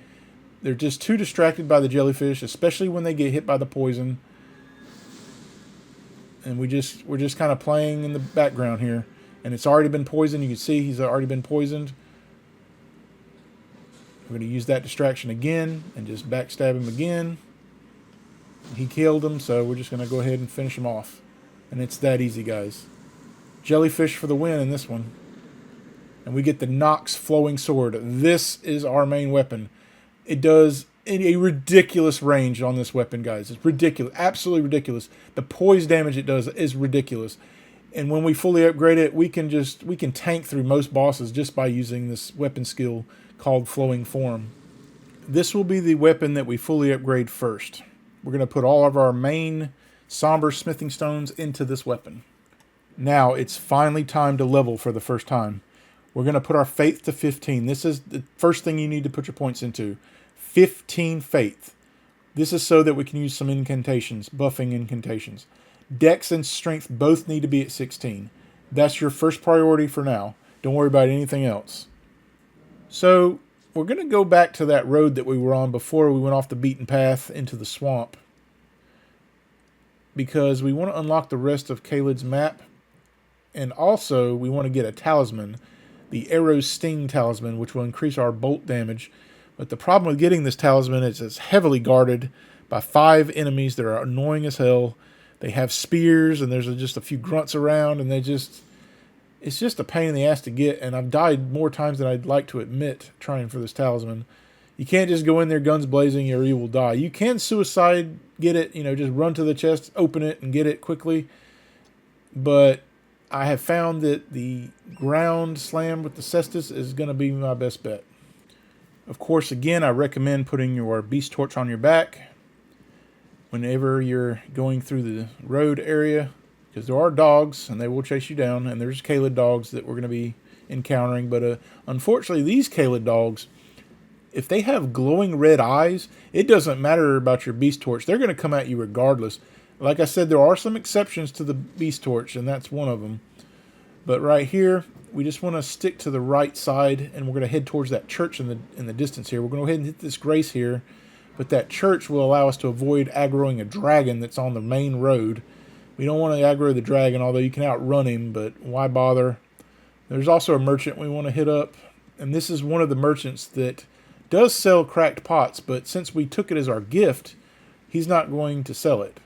They're just too distracted by the jellyfish, especially when they get hit by the poison. And we're just kind of playing in the background here. And it's already been poisoned. You can see he's already been poisoned. We're going to use that distraction again and just backstab him again. He killed him, so we're just going to go ahead and finish him off. And it's that easy, guys. Jellyfish for the win in this one. And we get the Nox Flowing Sword. This is our main weapon. It does a ridiculous range on this weapon, guys. It's ridiculous. Absolutely ridiculous. The poise damage it does is ridiculous. And when we fully upgrade it, we can tank through most bosses just by using this weapon skill called Flowing Form. This will be the weapon that we fully upgrade first. We're going to put all of our main somber smithing stones into this weapon. Now it's finally time to level for the first time. We're going to put our faith to 15. This is the first thing you need to put your points into. 15 faith. This is so that we can use some incantations, buffing incantations. Dex and strength both need to be at 16. That's your first priority for now. Don't worry about anything else. So we're going to go back to that road that we were on before we went off the beaten path into the swamp, because we want to unlock the rest of Caelid's map, and also we want to get a talisman, the Arrow's Sting talisman, which will increase our bolt damage. But the problem with getting this talisman is it's heavily guarded by 5 enemies that are annoying as hell. They have spears, and there's just a few grunts around, and it's just a pain in the ass to get, and I've died more times than I'd like to admit trying for this talisman. You can't just go in there guns blazing or you will die. You can suicide get it, just run to the chest, open it, and get it quickly. But I have found that the ground slam with the cestus is going to be my best bet. Of course, again, I recommend putting your beast torch on your back whenever you're going through the road area, because there are dogs and they will chase you down, and there's Caelid dogs that we're going to be encountering. But unfortunately, these Caelid dogs, if they have glowing red eyes, it doesn't matter about your beast torch. They're going to come at you regardless. Like I said, there are some exceptions to the beast torch, and that's one of them. But right here, we just want to stick to the right side, and we're going to head towards that church in the distance here. We're going to go ahead and hit this grace here, but that church will allow us to avoid aggroing a dragon that's on the main road. We don't want to aggro the dragon, although you can outrun him, but why bother? There's also a merchant we want to hit up, and this is one of the merchants that does sell cracked pots, but since we took it as our gift, he's not going to sell it.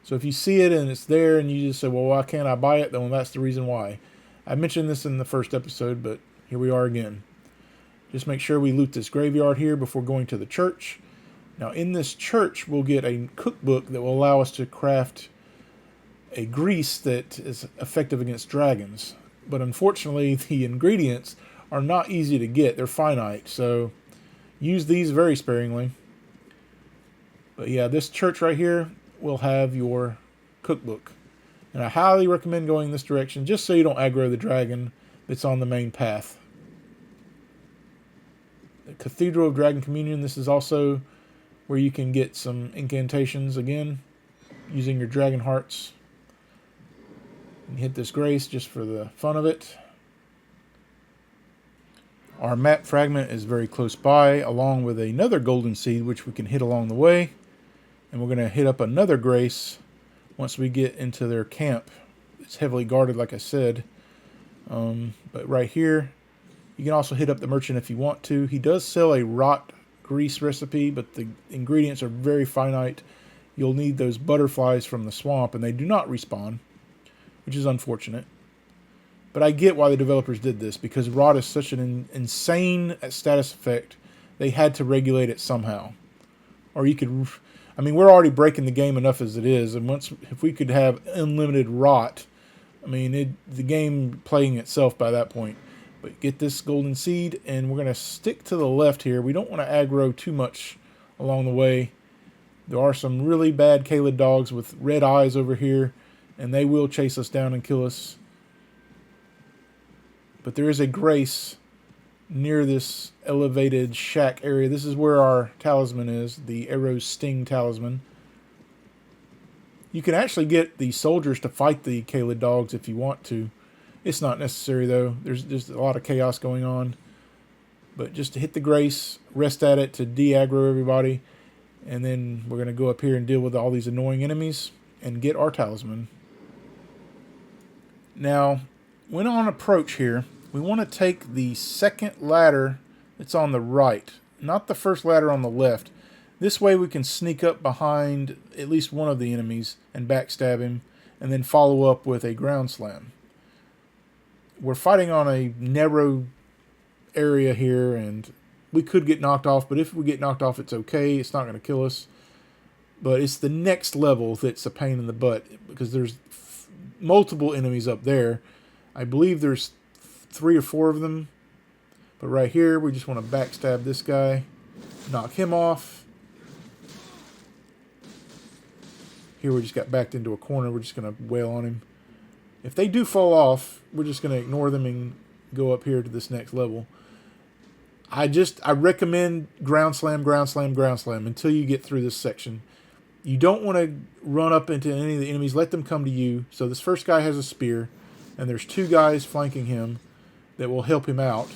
So if you see it and it's there and you just say, well, why can't I buy it? Then that's the reason why. I mentioned this in the first episode, but here we are again. Just make sure we loot this graveyard here before going to the church. Now in this church, we'll get a cookbook that will allow us to craft a grease that is effective against dragons. But unfortunately, the ingredients are not easy to get. They're finite, so use these very sparingly. But yeah, this church right here will have your cookbook. And I highly recommend going this direction just so you don't aggro the dragon that's on the main path. The Cathedral of Dragon Communion, this is also where you can get some incantations again using your dragon hearts. And hit this grace just for the fun of it. Our map fragment is very close by, along with another golden seed which we can hit along the way. And we're going to hit up another grace once we get into their camp. It's heavily guarded, like I said. But right here, you can also hit up the merchant if you want to. He does sell a rot grease recipe, but the ingredients are very finite. You'll need those butterflies from the swamp, and they do not respawn, which is unfortunate. But I get why the developers did this, because rot is such an insane status effect they had to regulate it somehow. Or you could, I mean, we're already breaking the game enough as it is, and if we could have unlimited rot, I mean, the game playing itself by that point. But get this golden seed, and we're going to stick to the left here. We don't want to aggro too much along the way. There are some really bad Caelid dogs with red eyes over here, and they will chase us down and kill us. But there is a grace near this elevated shack area. This is where our talisman is, the arrow sting talisman. You can actually get the soldiers to fight the Caelid dogs if you want to. It's not necessary though. There's just a lot of chaos going on. But just to hit the grace, rest at it to de-aggro everybody. And then we're going to go up here and deal with all these annoying enemies and get our talisman. Now, when on approach here, we want to take the second ladder that's on the right, not the first ladder on the left. This way we can sneak up behind at least one of the enemies and backstab him, and then follow up with a ground slam. We're fighting on a narrow area here, and we could get knocked off, but if we get knocked off, it's okay. It's not going to kill us. But it's the next level that's a pain in the butt, because there's multiple enemies up there. I believe there's 3 or 4 of them. But right here, we just want to backstab this guy, knock him off. Here we just got backed into a corner. We're just going to wail on him. If they do fall off, we're just going to ignore them and go up here to this next level. I recommend ground slam, ground slam, ground slam until you get through this section. You don't want to run up into any of the enemies. Let them come to you. So this first guy has a spear, and there's 2 guys flanking him that will help him out.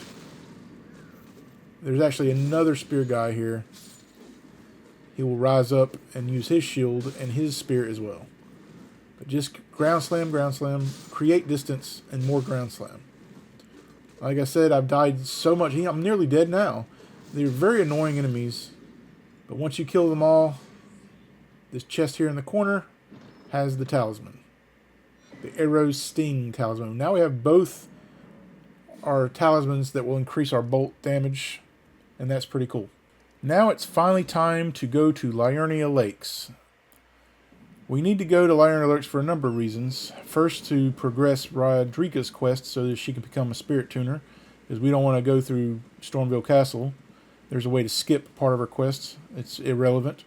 There's actually another spear guy here. He will rise up and use his shield and his spear as well. But just ground slam, create distance, and more ground slam. Like I said, I've died so much. I'm nearly dead now. They're very annoying enemies. But once you kill them all, this chest here in the corner has the talisman. The arrow sting talisman. Now we have both our talismans that will increase our bolt damage. And that's pretty cool. Now it's finally time to go to Liurnia Lakes. We need to go to Liurnia Lakes for a number of reasons. First, to progress Rodrika's quest so that she can become a spirit tuner, because we don't want to go through Stormville Castle. There's a way to skip part of her quest. It's irrelevant.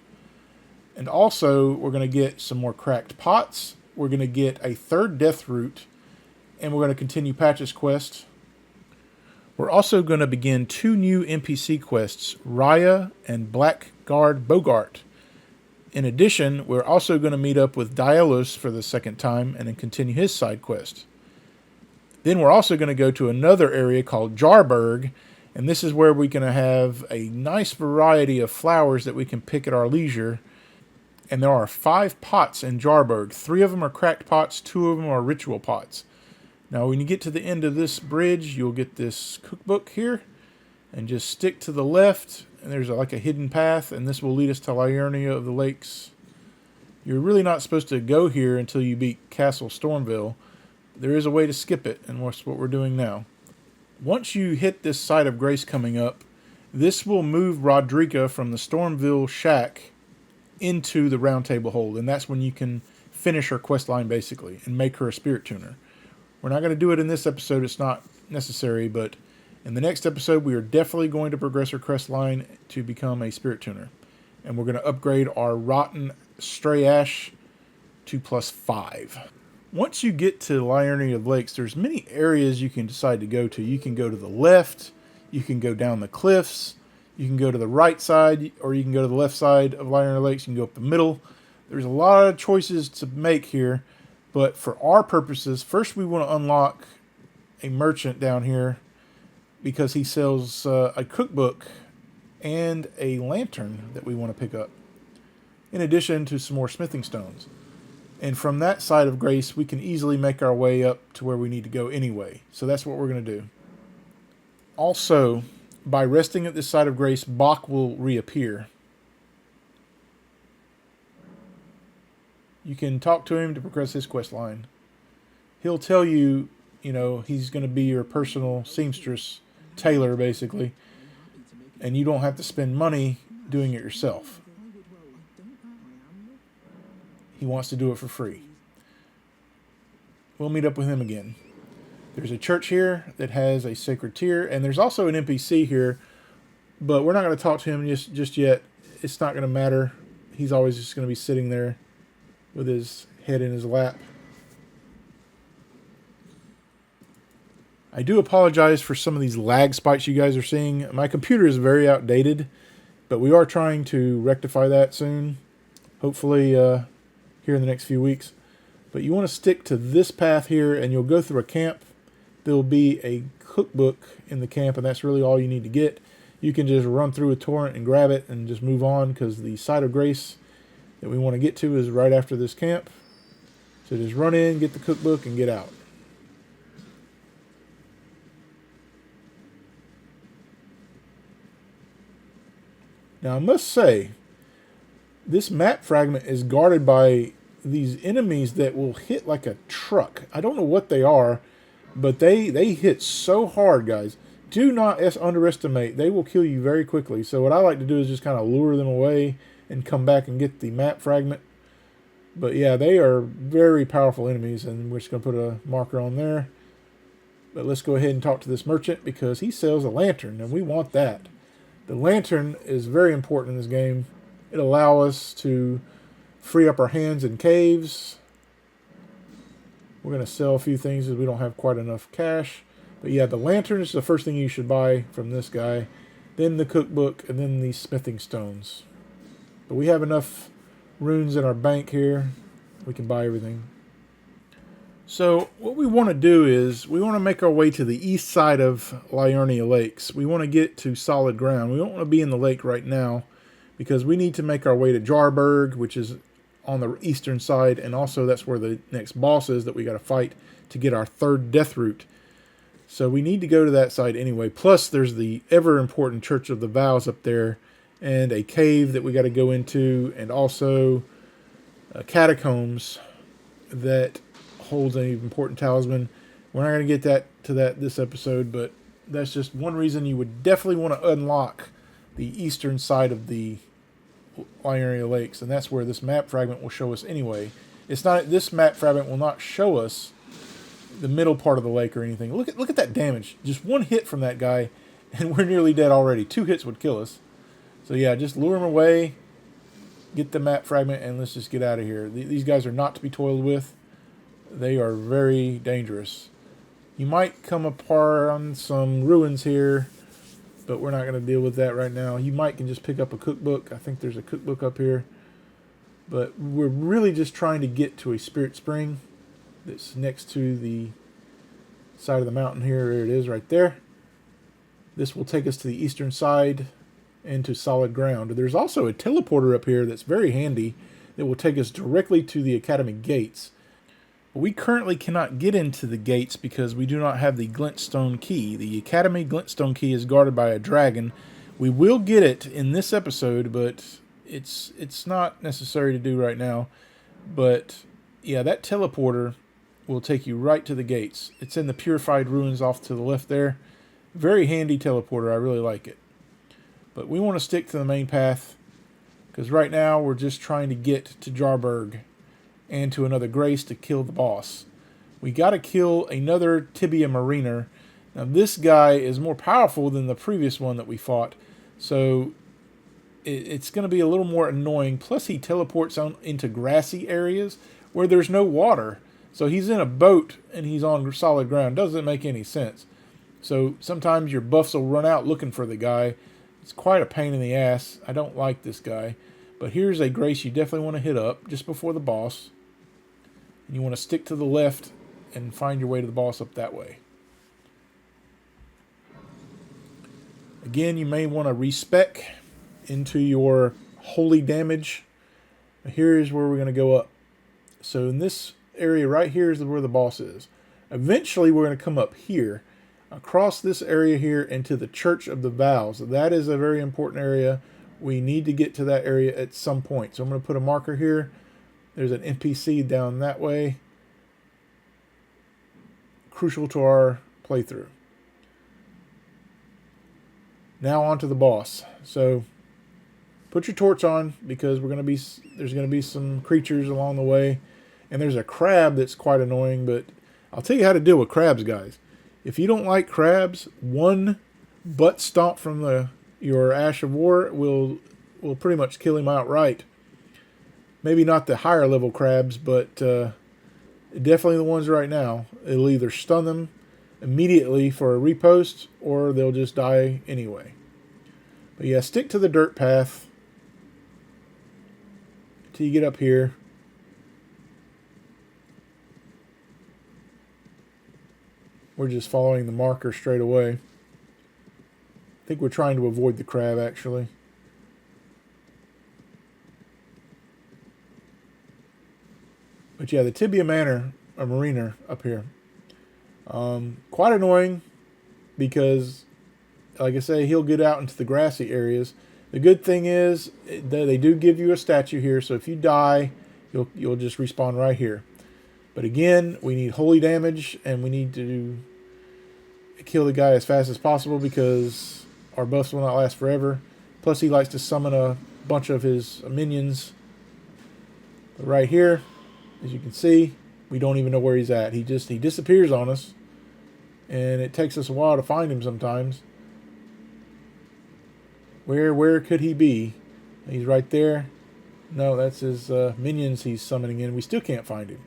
And also, we're going to get some more cracked pots. We're going to get a 3rd death root. And we're going to continue Patch's quest. We're also going to begin 2 new NPC quests, Raya and Blackguard Bogart. In addition, we're also going to meet up with Diallos for the 2nd time and then continue his side quest. Then we're also going to go to another area called Jarbug, and this is where we can have a nice variety of flowers that we can pick at our leisure. And there are 5 pots in Jarbug. 3 of them are cracked pots, 2 of them are ritual pots. Now when you get to the end of this bridge, you'll get this cookbook here, and just stick to the left, and there's like a hidden path, and this will lead us to Liurnia of the Lakes. You're really not supposed to go here until you beat Castle Stormville. There is a way to skip it, and that's what we're doing now. Once you hit this site of grace coming up, this will move Rodrika from the Stormville shack into the Round Table Hold, and that's when you can finish her quest line basically and make her a spirit tuner. We're not going to do it in this episode, it's not necessary, but in the next episode we are definitely going to progress her quest line to become a spirit tuner. And we're going to upgrade our Rotten Stray Ash to +5. Once you get to Liurnia of Lakes, there's many areas you can decide to go to. You can go to the left, you can go down the cliffs, you can go to the right side, or you can go to the left side of Liurnia Lakes, you can go up the middle. There's a lot of choices to make here, but for our purposes, first we want to unlock a merchant down here because he sells a cookbook and a lantern that we want to pick up, in addition to some more smithing stones. And from that side of grace, we can easily make our way up to where we need to go anyway. So that's what we're going to do. Also, by resting at this side of grace, Bok will reappear. You can talk to him to progress his quest line. He'll tell you, he's going to be your personal seamstress, tailor, basically. and you don't have to spend money doing it yourself. He wants to do it for free. We'll meet up with him again. There's a church here that has a sacred tier, and there's also an NPC here, but we're not going to talk to him just yet. It's not going to matter. He's always just going to be sitting there with his head in his lap. I do apologize for some of these lag spikes you guys are seeing. My computer is very outdated, but we are trying to rectify that soon. Hopefully here in the next few weeks. But you want to stick to this path here, and you'll go through a camp. There'll be a cookbook in the camp, and that's really all you need to get. You can just run through a torrent and grab it and just move on, because the site of grace that we want to get to is right after this camp. So just run in, get the cookbook, and get out. Now I must say, this map fragment is guarded by these enemies that will hit like a truck. I don't know what they are, but they hit so hard, guys. Do not underestimate. They will kill you very quickly. So what I like to do is just kind of lure them away and come back and get the map fragment. But yeah, they are very powerful enemies, and we're just going to put a marker on there. But let's go ahead and talk to this merchant, because he sells a lantern, and we want that. The lantern is very important in this game. It allows us to free up our hands in caves. We're going to sell a few things as we don't have quite enough cash. But yeah, the lantern is the first thing you should buy from this guy. Then the cookbook, and then the smithing stones. But we have enough runes in our bank here. We can buy everything. So what we want to do is we want to make our way to the east side of Liurnia Lakes. We want to get to solid ground. We don't want to be in the lake right now, because we need to make our way to Jarbug, which is on the eastern side, and also that's where the next boss is that we got to fight to get our third death root. So we need to go to that side anyway. Plus there's the ever important Church of the Vows up there, and a cave that we got to go into, and also catacombs that holds an important talisman. We're not going to get to that this episode, but that's just one reason you would definitely want to unlock the eastern side of the Liurnia Lakes, and that's where this map fragment will show us anyway. It's not, this map fragment will not show us the middle part of the lake or anything. Look at that damage. Just one hit from that guy, and we're nearly dead already. 2 hits would kill us. So yeah, just lure him away, get the map fragment, and let's just get out of here. These guys are not to be toiled with. They are very dangerous. You might come upon some ruins here, but we're not going to deal with that right now. You might can just pick up a cookbook. I think there's a cookbook up here. But we're really just trying to get to a spirit spring that's next to the side of the mountain here. There it is right there. This will take us to the eastern side into solid ground. There's also a teleporter up here that's very handy that will take us directly to the Academy gates. We currently cannot get into the gates because we do not have the Glintstone key. The Academy Glintstone key is guarded by a dragon. We will get it in this episode, but it's not necessary to do right now. But yeah, that teleporter will take you right to the gates. It's in the Purified Ruins off to the left there. Very handy teleporter. I really like it. But we want to stick to the main path, because right now we're just trying to get to Jarbug and to another grace to kill the boss. We got to kill another Tibia Mariner. Now this guy is more powerful than the previous one that we fought, so it's going to be a little more annoying. Plus he teleports on into grassy areas where there's no water. So he's in a boat and he's on solid ground. Doesn't make any sense. So sometimes your buffs will run out looking for the guy. It's quite a pain in the ass. I don't like this guy. But here's a grace you definitely want to hit up just before the boss. And you want to stick to the left and find your way to the boss up that way. Again, you may want to respec into your holy damage. Here's where we're going to go up. So in this area right here is where the boss is. Eventually we're going to come up here, across this area here into the Church of the Vows. That is a very important area. We need to get to that area at some point. So I'm going to put a marker here. There's an NPC down that way. Crucial to our playthrough. Now on to the boss. So put your torch on because there's gonna be some creatures along the way, and there's a crab that's quite annoying. But I'll tell you how to deal with crabs, guys. If you don't like crabs, one butt stomp from your Ash of War will pretty much kill him outright. Maybe not the higher level crabs, but definitely the ones right now. It'll either stun them immediately for a repost, or they'll just die anyway. But yeah, stick to the dirt path till you get up here. We're just following the marker straight away. I think we're trying to avoid the crab, actually. But yeah, the Tibia Mariner up here. Quite annoying because, like I say, he'll get out into the grassy areas. The good thing is they do give you a statue here, so if you die, you'll just respawn right here. But again, we need holy damage, and we need to kill the guy as fast as possible because our buffs will not last forever. Plus, he likes to summon a bunch of his minions. But right here, as you can see, we don't even know where he's at. He disappears on us, and it takes us a while to find him sometimes. Where could he be? He's right there. No, that's his minions he's summoning in. We still can't find him.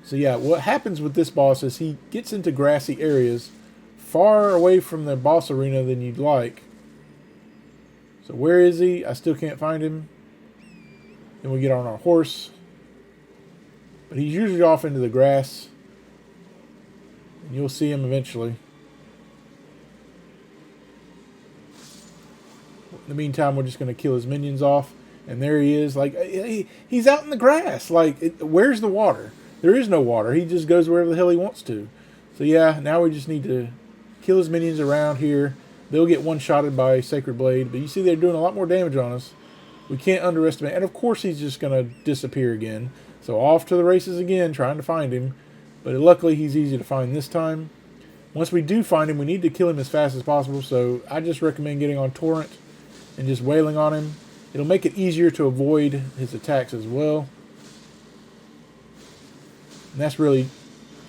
So yeah, what happens with this boss is he gets into grassy areas far away from the boss arena than you'd like. So where is he? I still can't find him. Then we get on our horse. But he's usually off into the grass. And you'll see him eventually. In the meantime, we're just going to kill his minions off. And there he is. Like, he's out in the grass. Like, where's the water? There is no water. He just goes wherever the hell he wants to. So yeah, now we just need to kill his minions around here. They'll get one-shotted by Sacred Blade. But you see they're doing a lot more damage on us. We can't underestimate. And of course he's just going to disappear again. So off to the races again, trying to find him. But luckily he's easy to find this time. Once we do find him, we need to kill him as fast as possible. So I just recommend getting on Torrent and just wailing on him. It'll make it easier to avoid his attacks as well. And that's really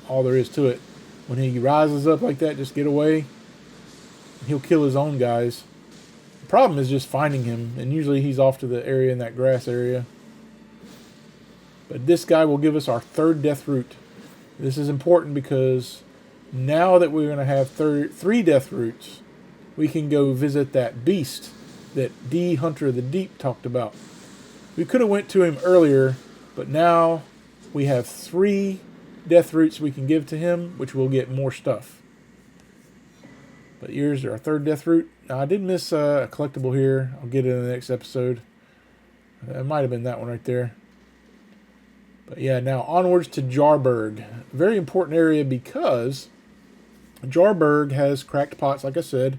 all there is to it. When he rises up like that, just get away. He'll kill his own guys. The problem is just finding him. And usually he's off to the area in that grass area. But this guy will give us our third death route. This is important because now that we're going to have three death routes, we can go visit that beast that D Hunter of the Deep talked about. We could have went to him earlier, but now we have 3 death routes we can give to him, which will get more stuff. But here's our third death route. Now, I did miss a collectible here. I'll get it in the next episode. It might have been that one right there. But yeah, now onwards to Jarbug. Very important area because Jarbug has cracked pots, like I said,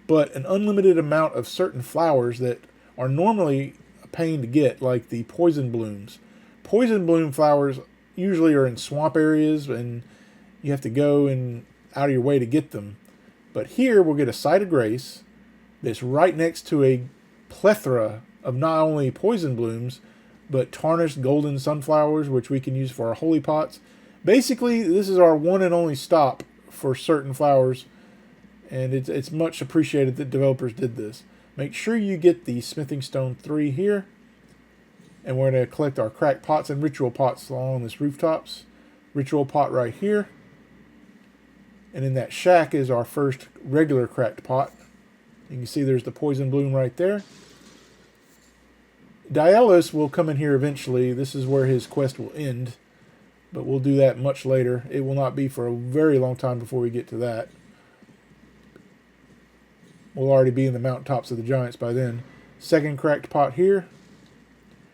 but an unlimited amount of certain flowers that are normally a pain to get, like the poison blooms. Poison bloom flowers usually are in swamp areas, and you have to go and out of your way to get them. But here we'll get a Site of Grace that's right next to a plethora of not only poison blooms, but tarnished golden sunflowers, which we can use for our holy pots. Basically, this is our one and only stop for certain flowers, and it's much appreciated that developers did this. Make sure you get the Smithing Stone 3 here, and we're going to collect our cracked pots and ritual pots along this rooftops. Ritual pot right here. And in that shack is our first regular cracked pot. You can see there's the poison bloom right there. Diallos will come in here eventually. This is where his quest will end. But we'll do that much later. It will not be for a very long time before we get to that. We'll already be in the mountaintops of the giants by then. Second cracked pot here.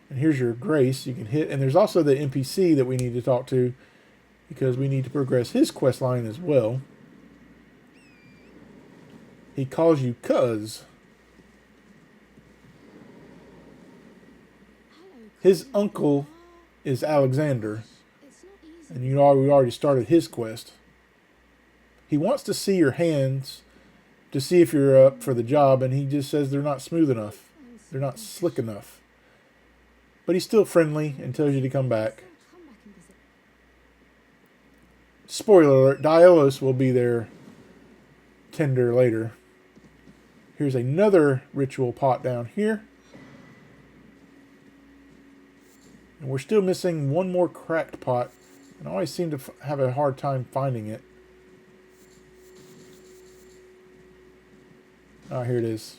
And here's your grace you can hit. And there's also the NPC that we need to talk to, because we need to progress his quest line as well. He calls you Cuz. His uncle is Alexander, and we already started his quest. He wants to see your hands to see if you're up for the job, and he just says they're not smooth enough. They're not slick enough. But he's still friendly and tells you to come back. Spoiler alert, Diallos will be their tender later. Here's another ritual pot down here. And we're still missing one more cracked pot. And I always seem to have a hard time finding it. Ah, here it is.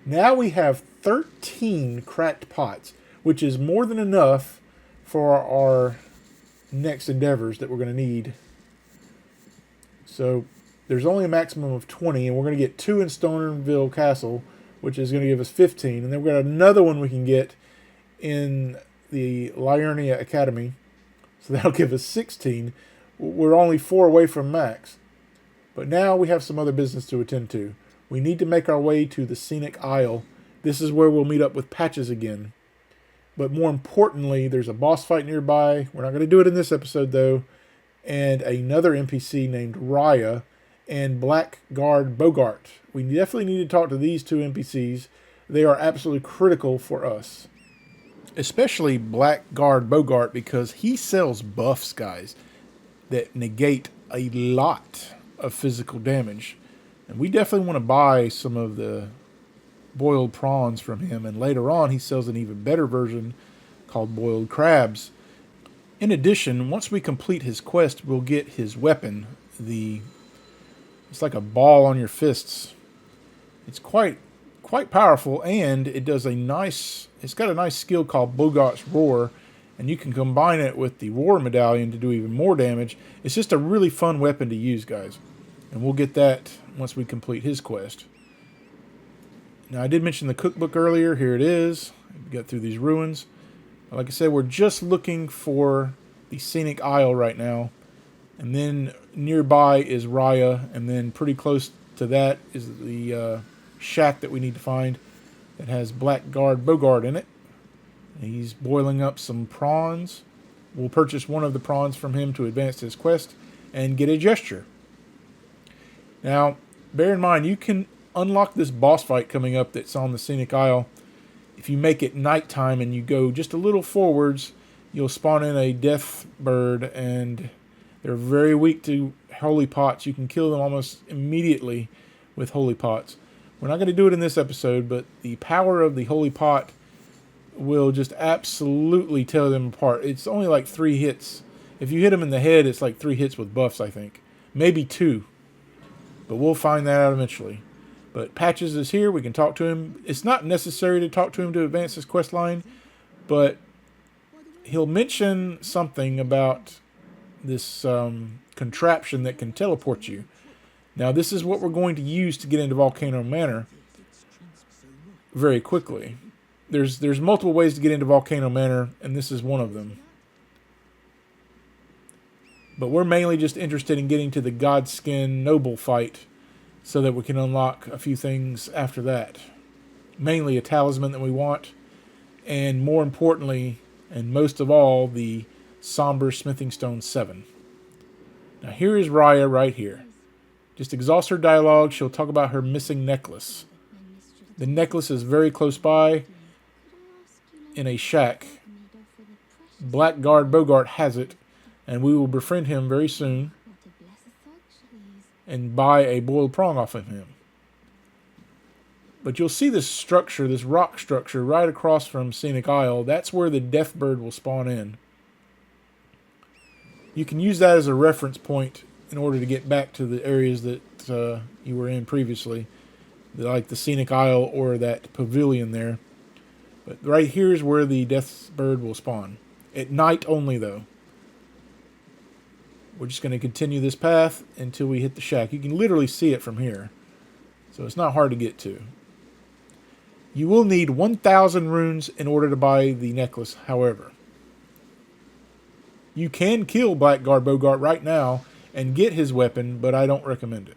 Now we have 13 cracked pots, which is more than enough for our next endeavors that we're going to need. So there's only a maximum of 20, and we're going to get 2 in Stonerville Castle, which is going to give us 15. And then we've got another one we can get in the Liurnia Academy, so that'll give us 16. We're only 4 away from max. But now we have some other business to attend to. We need to make our way to the Scenic Isle. This is where we'll meet up with Patches again. But more importantly, there's a boss fight nearby. We're not going to do it in this episode, though. And another NPC named Raya and Blackguard Bogart. We definitely need to talk to these 2 NPCs. They are absolutely critical for us. Especially Blackguard Bogart, because he sells buffs, guys, that negate a lot of physical damage. And we definitely want to buy some of the boiled prawns from him. And later on, he sells an even better version called boiled crabs. In addition, once we complete his quest, we'll get his weapon. It's like a ball on your fists. It's quite powerful, and it does it's got a nice skill called Bogart's Roar, and you can combine it with the Roar Medallion to do even more damage. It's just a really fun weapon to use, guys. And we'll get that once we complete his quest. Now, I did mention the cookbook earlier. Here it is. We got through these ruins. Like I said, we're just looking for the Scenic Isle right now. And then nearby is Raya. And then pretty close to that is the shack that we need to find that has Blackguard Bogart in it. And he's boiling up some prawns. We'll purchase one of the prawns from him to advance his quest and get a gesture. Now, bear in mind, you can unlock this boss fight coming up that's on the Scenic Isle. If you make it nighttime and you go just a little forwards, you'll spawn in a death bird, and they're very weak to holy pots. You can kill them almost immediately with holy pots. We're not going to do it in this episode, but the power of the holy pot will just absolutely tear them apart. It's only like 3 hits. If you hit them in the head, it's like 3 hits with buffs, I think. Maybe 2. But we'll find that out eventually. But Patches is here. We can talk to him. It's not necessary to talk to him to advance this quest line, but he'll mention something about this contraption that can teleport you. Now, this is what we're going to use to get into Volcano Manor very quickly. There's multiple ways to get into Volcano Manor, and this is one of them. But we're mainly just interested in getting to the Godskin Noble fight so that we can unlock a few things after that. Mainly a talisman that we want, and more importantly, and most of all, the Somber Smithing Stone 7. Now here is Raya right here. Just exhaust her dialogue. She'll talk about her missing necklace. The necklace is very close by in a shack. Blackguard Bogart has it, and we will befriend him very soon and buy a boiled prawn off of him. But you'll see this structure, this rock structure, right across from Scenic Isle. That's where the death bird will spawn in. You can use that as a reference point in order to get back to the areas that you were in previously, like the Scenic Isle or that pavilion there. But right here is where the death bird will spawn. At night only, though. We're just going to continue this path until we hit the shack. You can literally see it from here, so it's not hard to get to. You will need 1,000 runes in order to buy the necklace, however. You can kill Blackguard Bogart right now and get his weapon, but I don't recommend it.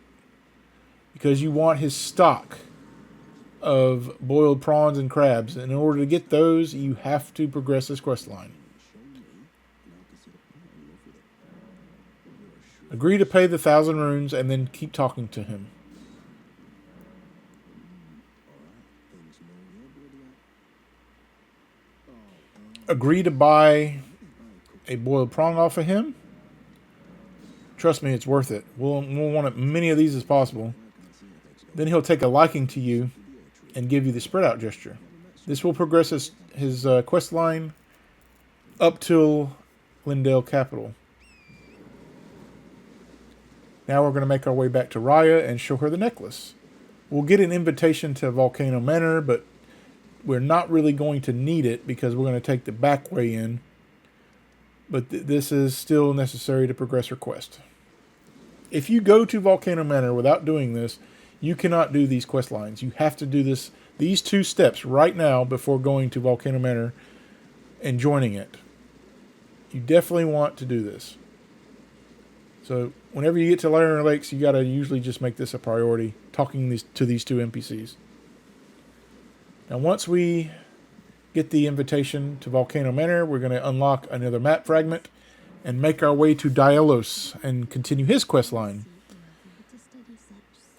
Because you want his stock of boiled prawns and crabs, and in order to get those, you have to progress this quest line. Agree to pay the 1,000 runes and then keep talking to him. Agree to buy a boiled prong off of him. Trust me, it's worth it. We'll want as many of these as possible. Then he'll take a liking to you and give you the spread out gesture. This will progress his quest line up till Lindale Capital. Now we're going to make our way back to Raya and show her the necklace. We'll get an invitation to Volcano Manor, but we're not really going to need it because we're going to take the back way in. But this is still necessary to progress her quest. If you go to Volcano Manor without doing this, you cannot do these quest lines. You have to do these 2 steps right now before going to Volcano Manor and joining it. You definitely want to do this. So whenever you get to Liurnia Lakes, you got to usually just make this a priority, talking to these 2 NPCs. Now once we get the invitation to Volcano Manor, we're going to unlock another map fragment and make our way to Diallos and continue his quest line.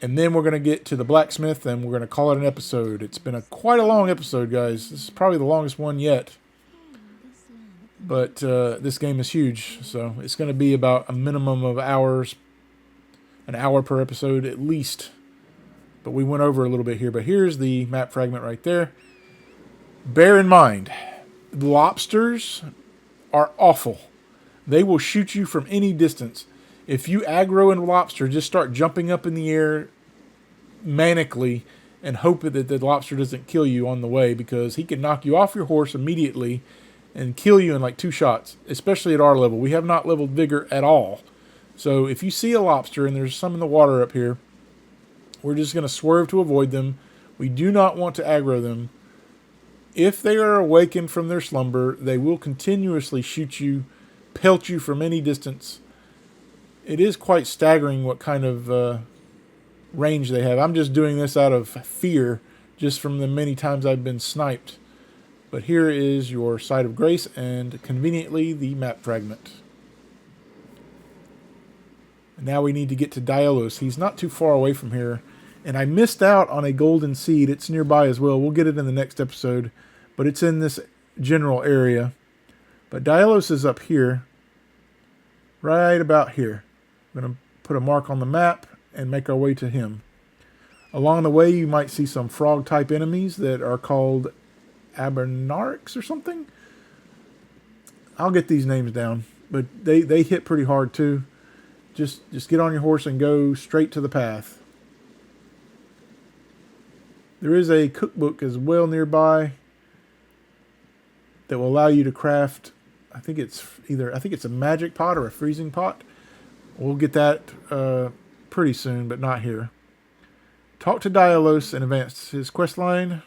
And then we're going to get to the blacksmith and we're going to call it an episode. It's been quite a long episode, guys. This is probably the longest one yet. But this game is huge, so it's going to be about a minimum of hours, an hour per episode at least. But we went over a little bit here. But here's the map fragment right there. Bear in mind, lobsters are awful. They will shoot you from any distance. If you aggro in lobster, just start jumping up in the air manically and hope that the lobster doesn't kill you on the way, because he can knock you off your horse immediately and kill you in like 2 shots, especially at our level. We have not leveled Vigor at all. So if you see a lobster and there's some in the water up here, we're just going to swerve to avoid them. We do not want to aggro them. If they are awakened from their slumber, they will continuously shoot you, pelt you from any distance. It is quite staggering what kind of range they have. I'm just doing this out of fear, just from the many times I've been sniped. But here is your Site of Grace and conveniently the map fragment. And now we need to get to Diallos. He's not too far away from here. And I missed out on a golden seed. It's nearby as well. We'll get it in the next episode. But it's in this general area. But Diallos is up here. Right about here. I'm going to put a mark on the map and make our way to him. Along the way, you might see some frog-type enemies that are called Abernarks or something. I'll get these names down. But they hit pretty hard too. Just get on your horse and go straight to the path. There is a cookbook as well nearby that will allow you to craft, I think it's a magic pot or a freezing pot. We'll get that pretty soon, but not here. Talk to Diallos and advance his quest line.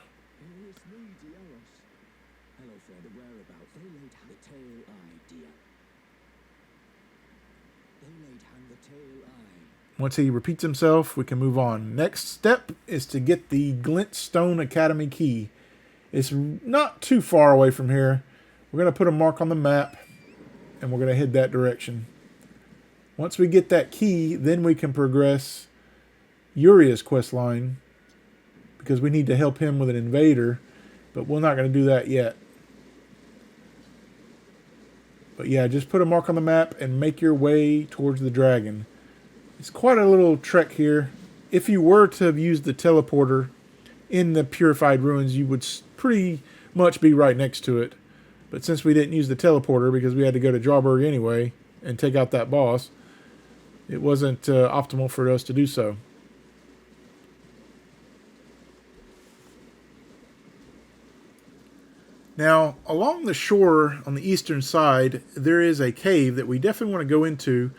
Once he repeats himself, we can move on. Next step is to get the Glintstone Academy key. It's not too far away from here. We're going to put a mark on the map, and we're going to head that direction. Once we get that key, then we can progress Uria's quest line, because we need to help him with an invader, but we're not going to do that yet. But yeah, just put a mark on the map and make your way towards the dragon. It's quite a little trek here. If you were to have used the teleporter in the Purified Ruins, you would pretty much be right next to it. But since we didn't use the teleporter because we had to go to Jarbug anyway and take out that boss, it wasn't optimal for us to do so. Now, along the shore on the eastern side, there is a cave that we definitely want to go into,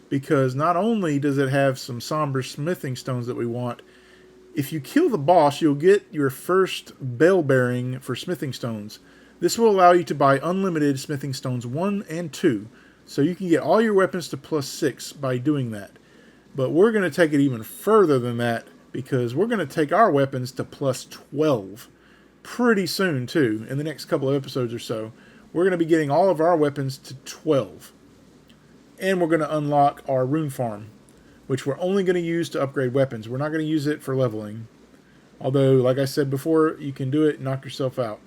because not only does it have some somber smithing stones that we want, if you kill the boss, you'll get your first bell bearing for smithing stones. This will allow you to buy unlimited smithing stones 1 and 2. So you can get all your weapons to +6 by doing that. But we're going to take it even further than that, because we're going to take our weapons to +12. Pretty soon too, in the next couple of episodes or so. We're going to be getting all of our weapons to 12. And we're going to unlock our rune farm, which we're only going to use to upgrade weapons. We're not going to use it for leveling. Although, like I said before, you can do it and knock yourself out.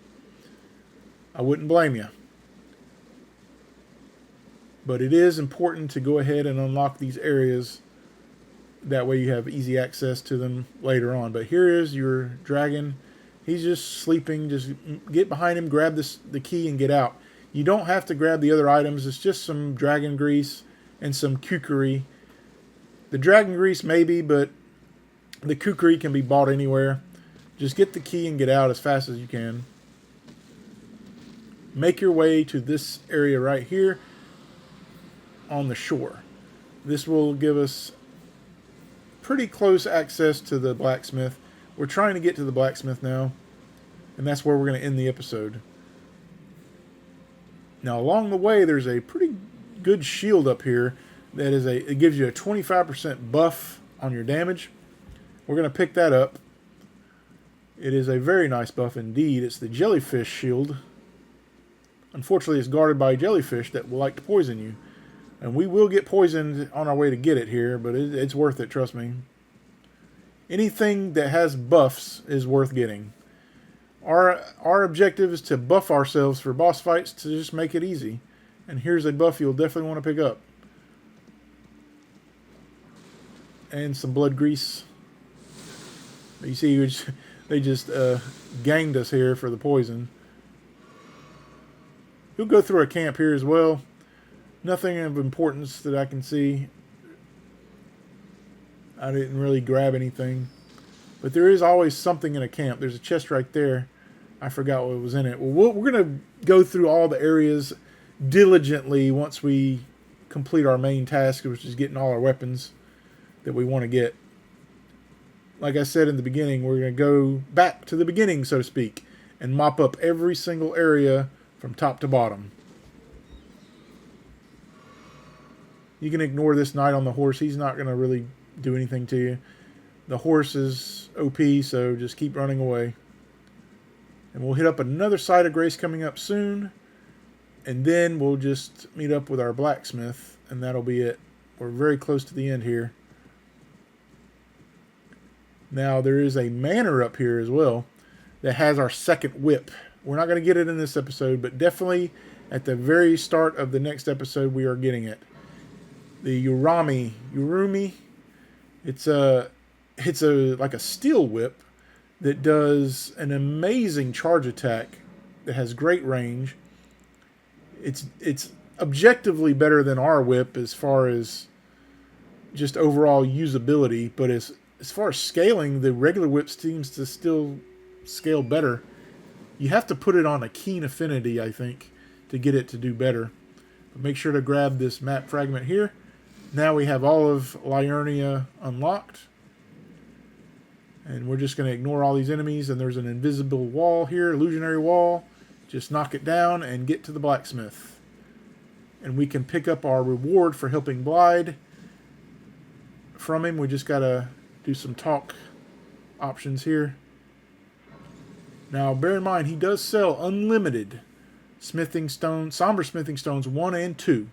I wouldn't blame you. But it is important to go ahead and unlock these areas. That way you have easy access to them later on. But here is your dragon. He's just sleeping. Just get behind him, grab the key, and get out. You don't have to grab the other items. It's just some dragon grease and some kukri. The dragon grease maybe, but the kukri can be bought anywhere. Just get the key and get out as fast as you can. Make your way to this area right here on the shore. This will give us pretty close access to the blacksmith. We're trying to get to the blacksmith now, and that's where we're going to end the episode. Now, along the way, there's a pretty good shield up here that is it gives you a 25% buff on your damage. We're going to pick that up. It is a very nice buff indeed. It's the jellyfish shield. Unfortunately, it's guarded by jellyfish that will like to poison you. And we will get poisoned on our way to get it here, but it's worth it, trust me. Anything that has buffs is worth getting. Our objective is to buff ourselves for boss fights to just make it easy. And here's a buff you'll definitely want to pick up. And some blood grease. You see, they just ganged us here for the poison. You'll go through a camp here as well. Nothing of importance that I can see. I didn't really grab anything. But there is always something in a camp. There's a chest right there. I forgot what was in it. Well, we're going to go through all the areas diligently once we complete our main task, which is getting all our weapons that we want to get. Like I said in the beginning, we're going to go back to the beginning, so to speak, and mop up every single area from top to bottom. You can ignore this knight on the horse. He's not going to really do anything to you. The horse is OP, so just keep running away. And we'll hit up another site of grace coming up soon. And then we'll just meet up with our blacksmith, and that'll be it. We're very close to the end here. Now, there is a manor up here as well that has our second whip. We're not going to get it in this episode, but definitely at the very start of the next episode, we are getting it. The Urumi. It's like a steel whip that does an amazing charge attack that has great range. It's objectively better than our whip as far as just overall usability, but as far as scaling, the regular whip seems to still scale better. You have to put it on a keen affinity, I think, to get it to do better. But make sure to grab this map fragment here. Now we have all of Liurnia unlocked. And we're just going to ignore all these enemies. And there's an invisible wall here, illusionary wall. Just knock it down and get to the blacksmith. And we can pick up our reward for helping Blide from him. We just got to do some talk options here. Now, bear in mind, he does sell unlimited smithing stones, somber smithing stones 1 and 2.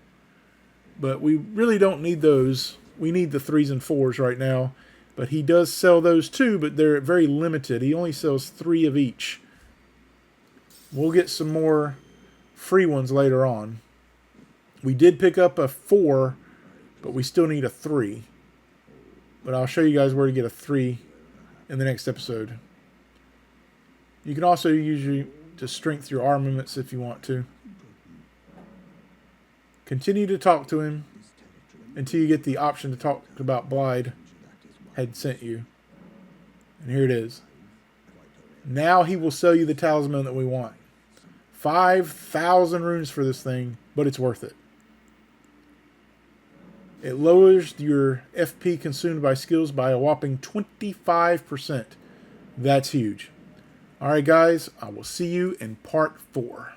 But we really don't need those. We need the 3s and 4s right now. But he does sell those too, but they're very limited. He only sells 3 of each. We'll get some more free ones later on. We did pick up a 4, but we still need a 3. But I'll show you guys where to get a 3 in the next episode. You can also use to strengthen your armaments if you want to. Continue to talk to him until you get the option to talk about Blide had sent you. And here it is. Now he will sell you the talisman that we want. 5,000 runes for this thing, but it's worth it. It lowers your FP consumed by skills by a whopping 25%. That's huge. Alright guys, I will see you in part 4.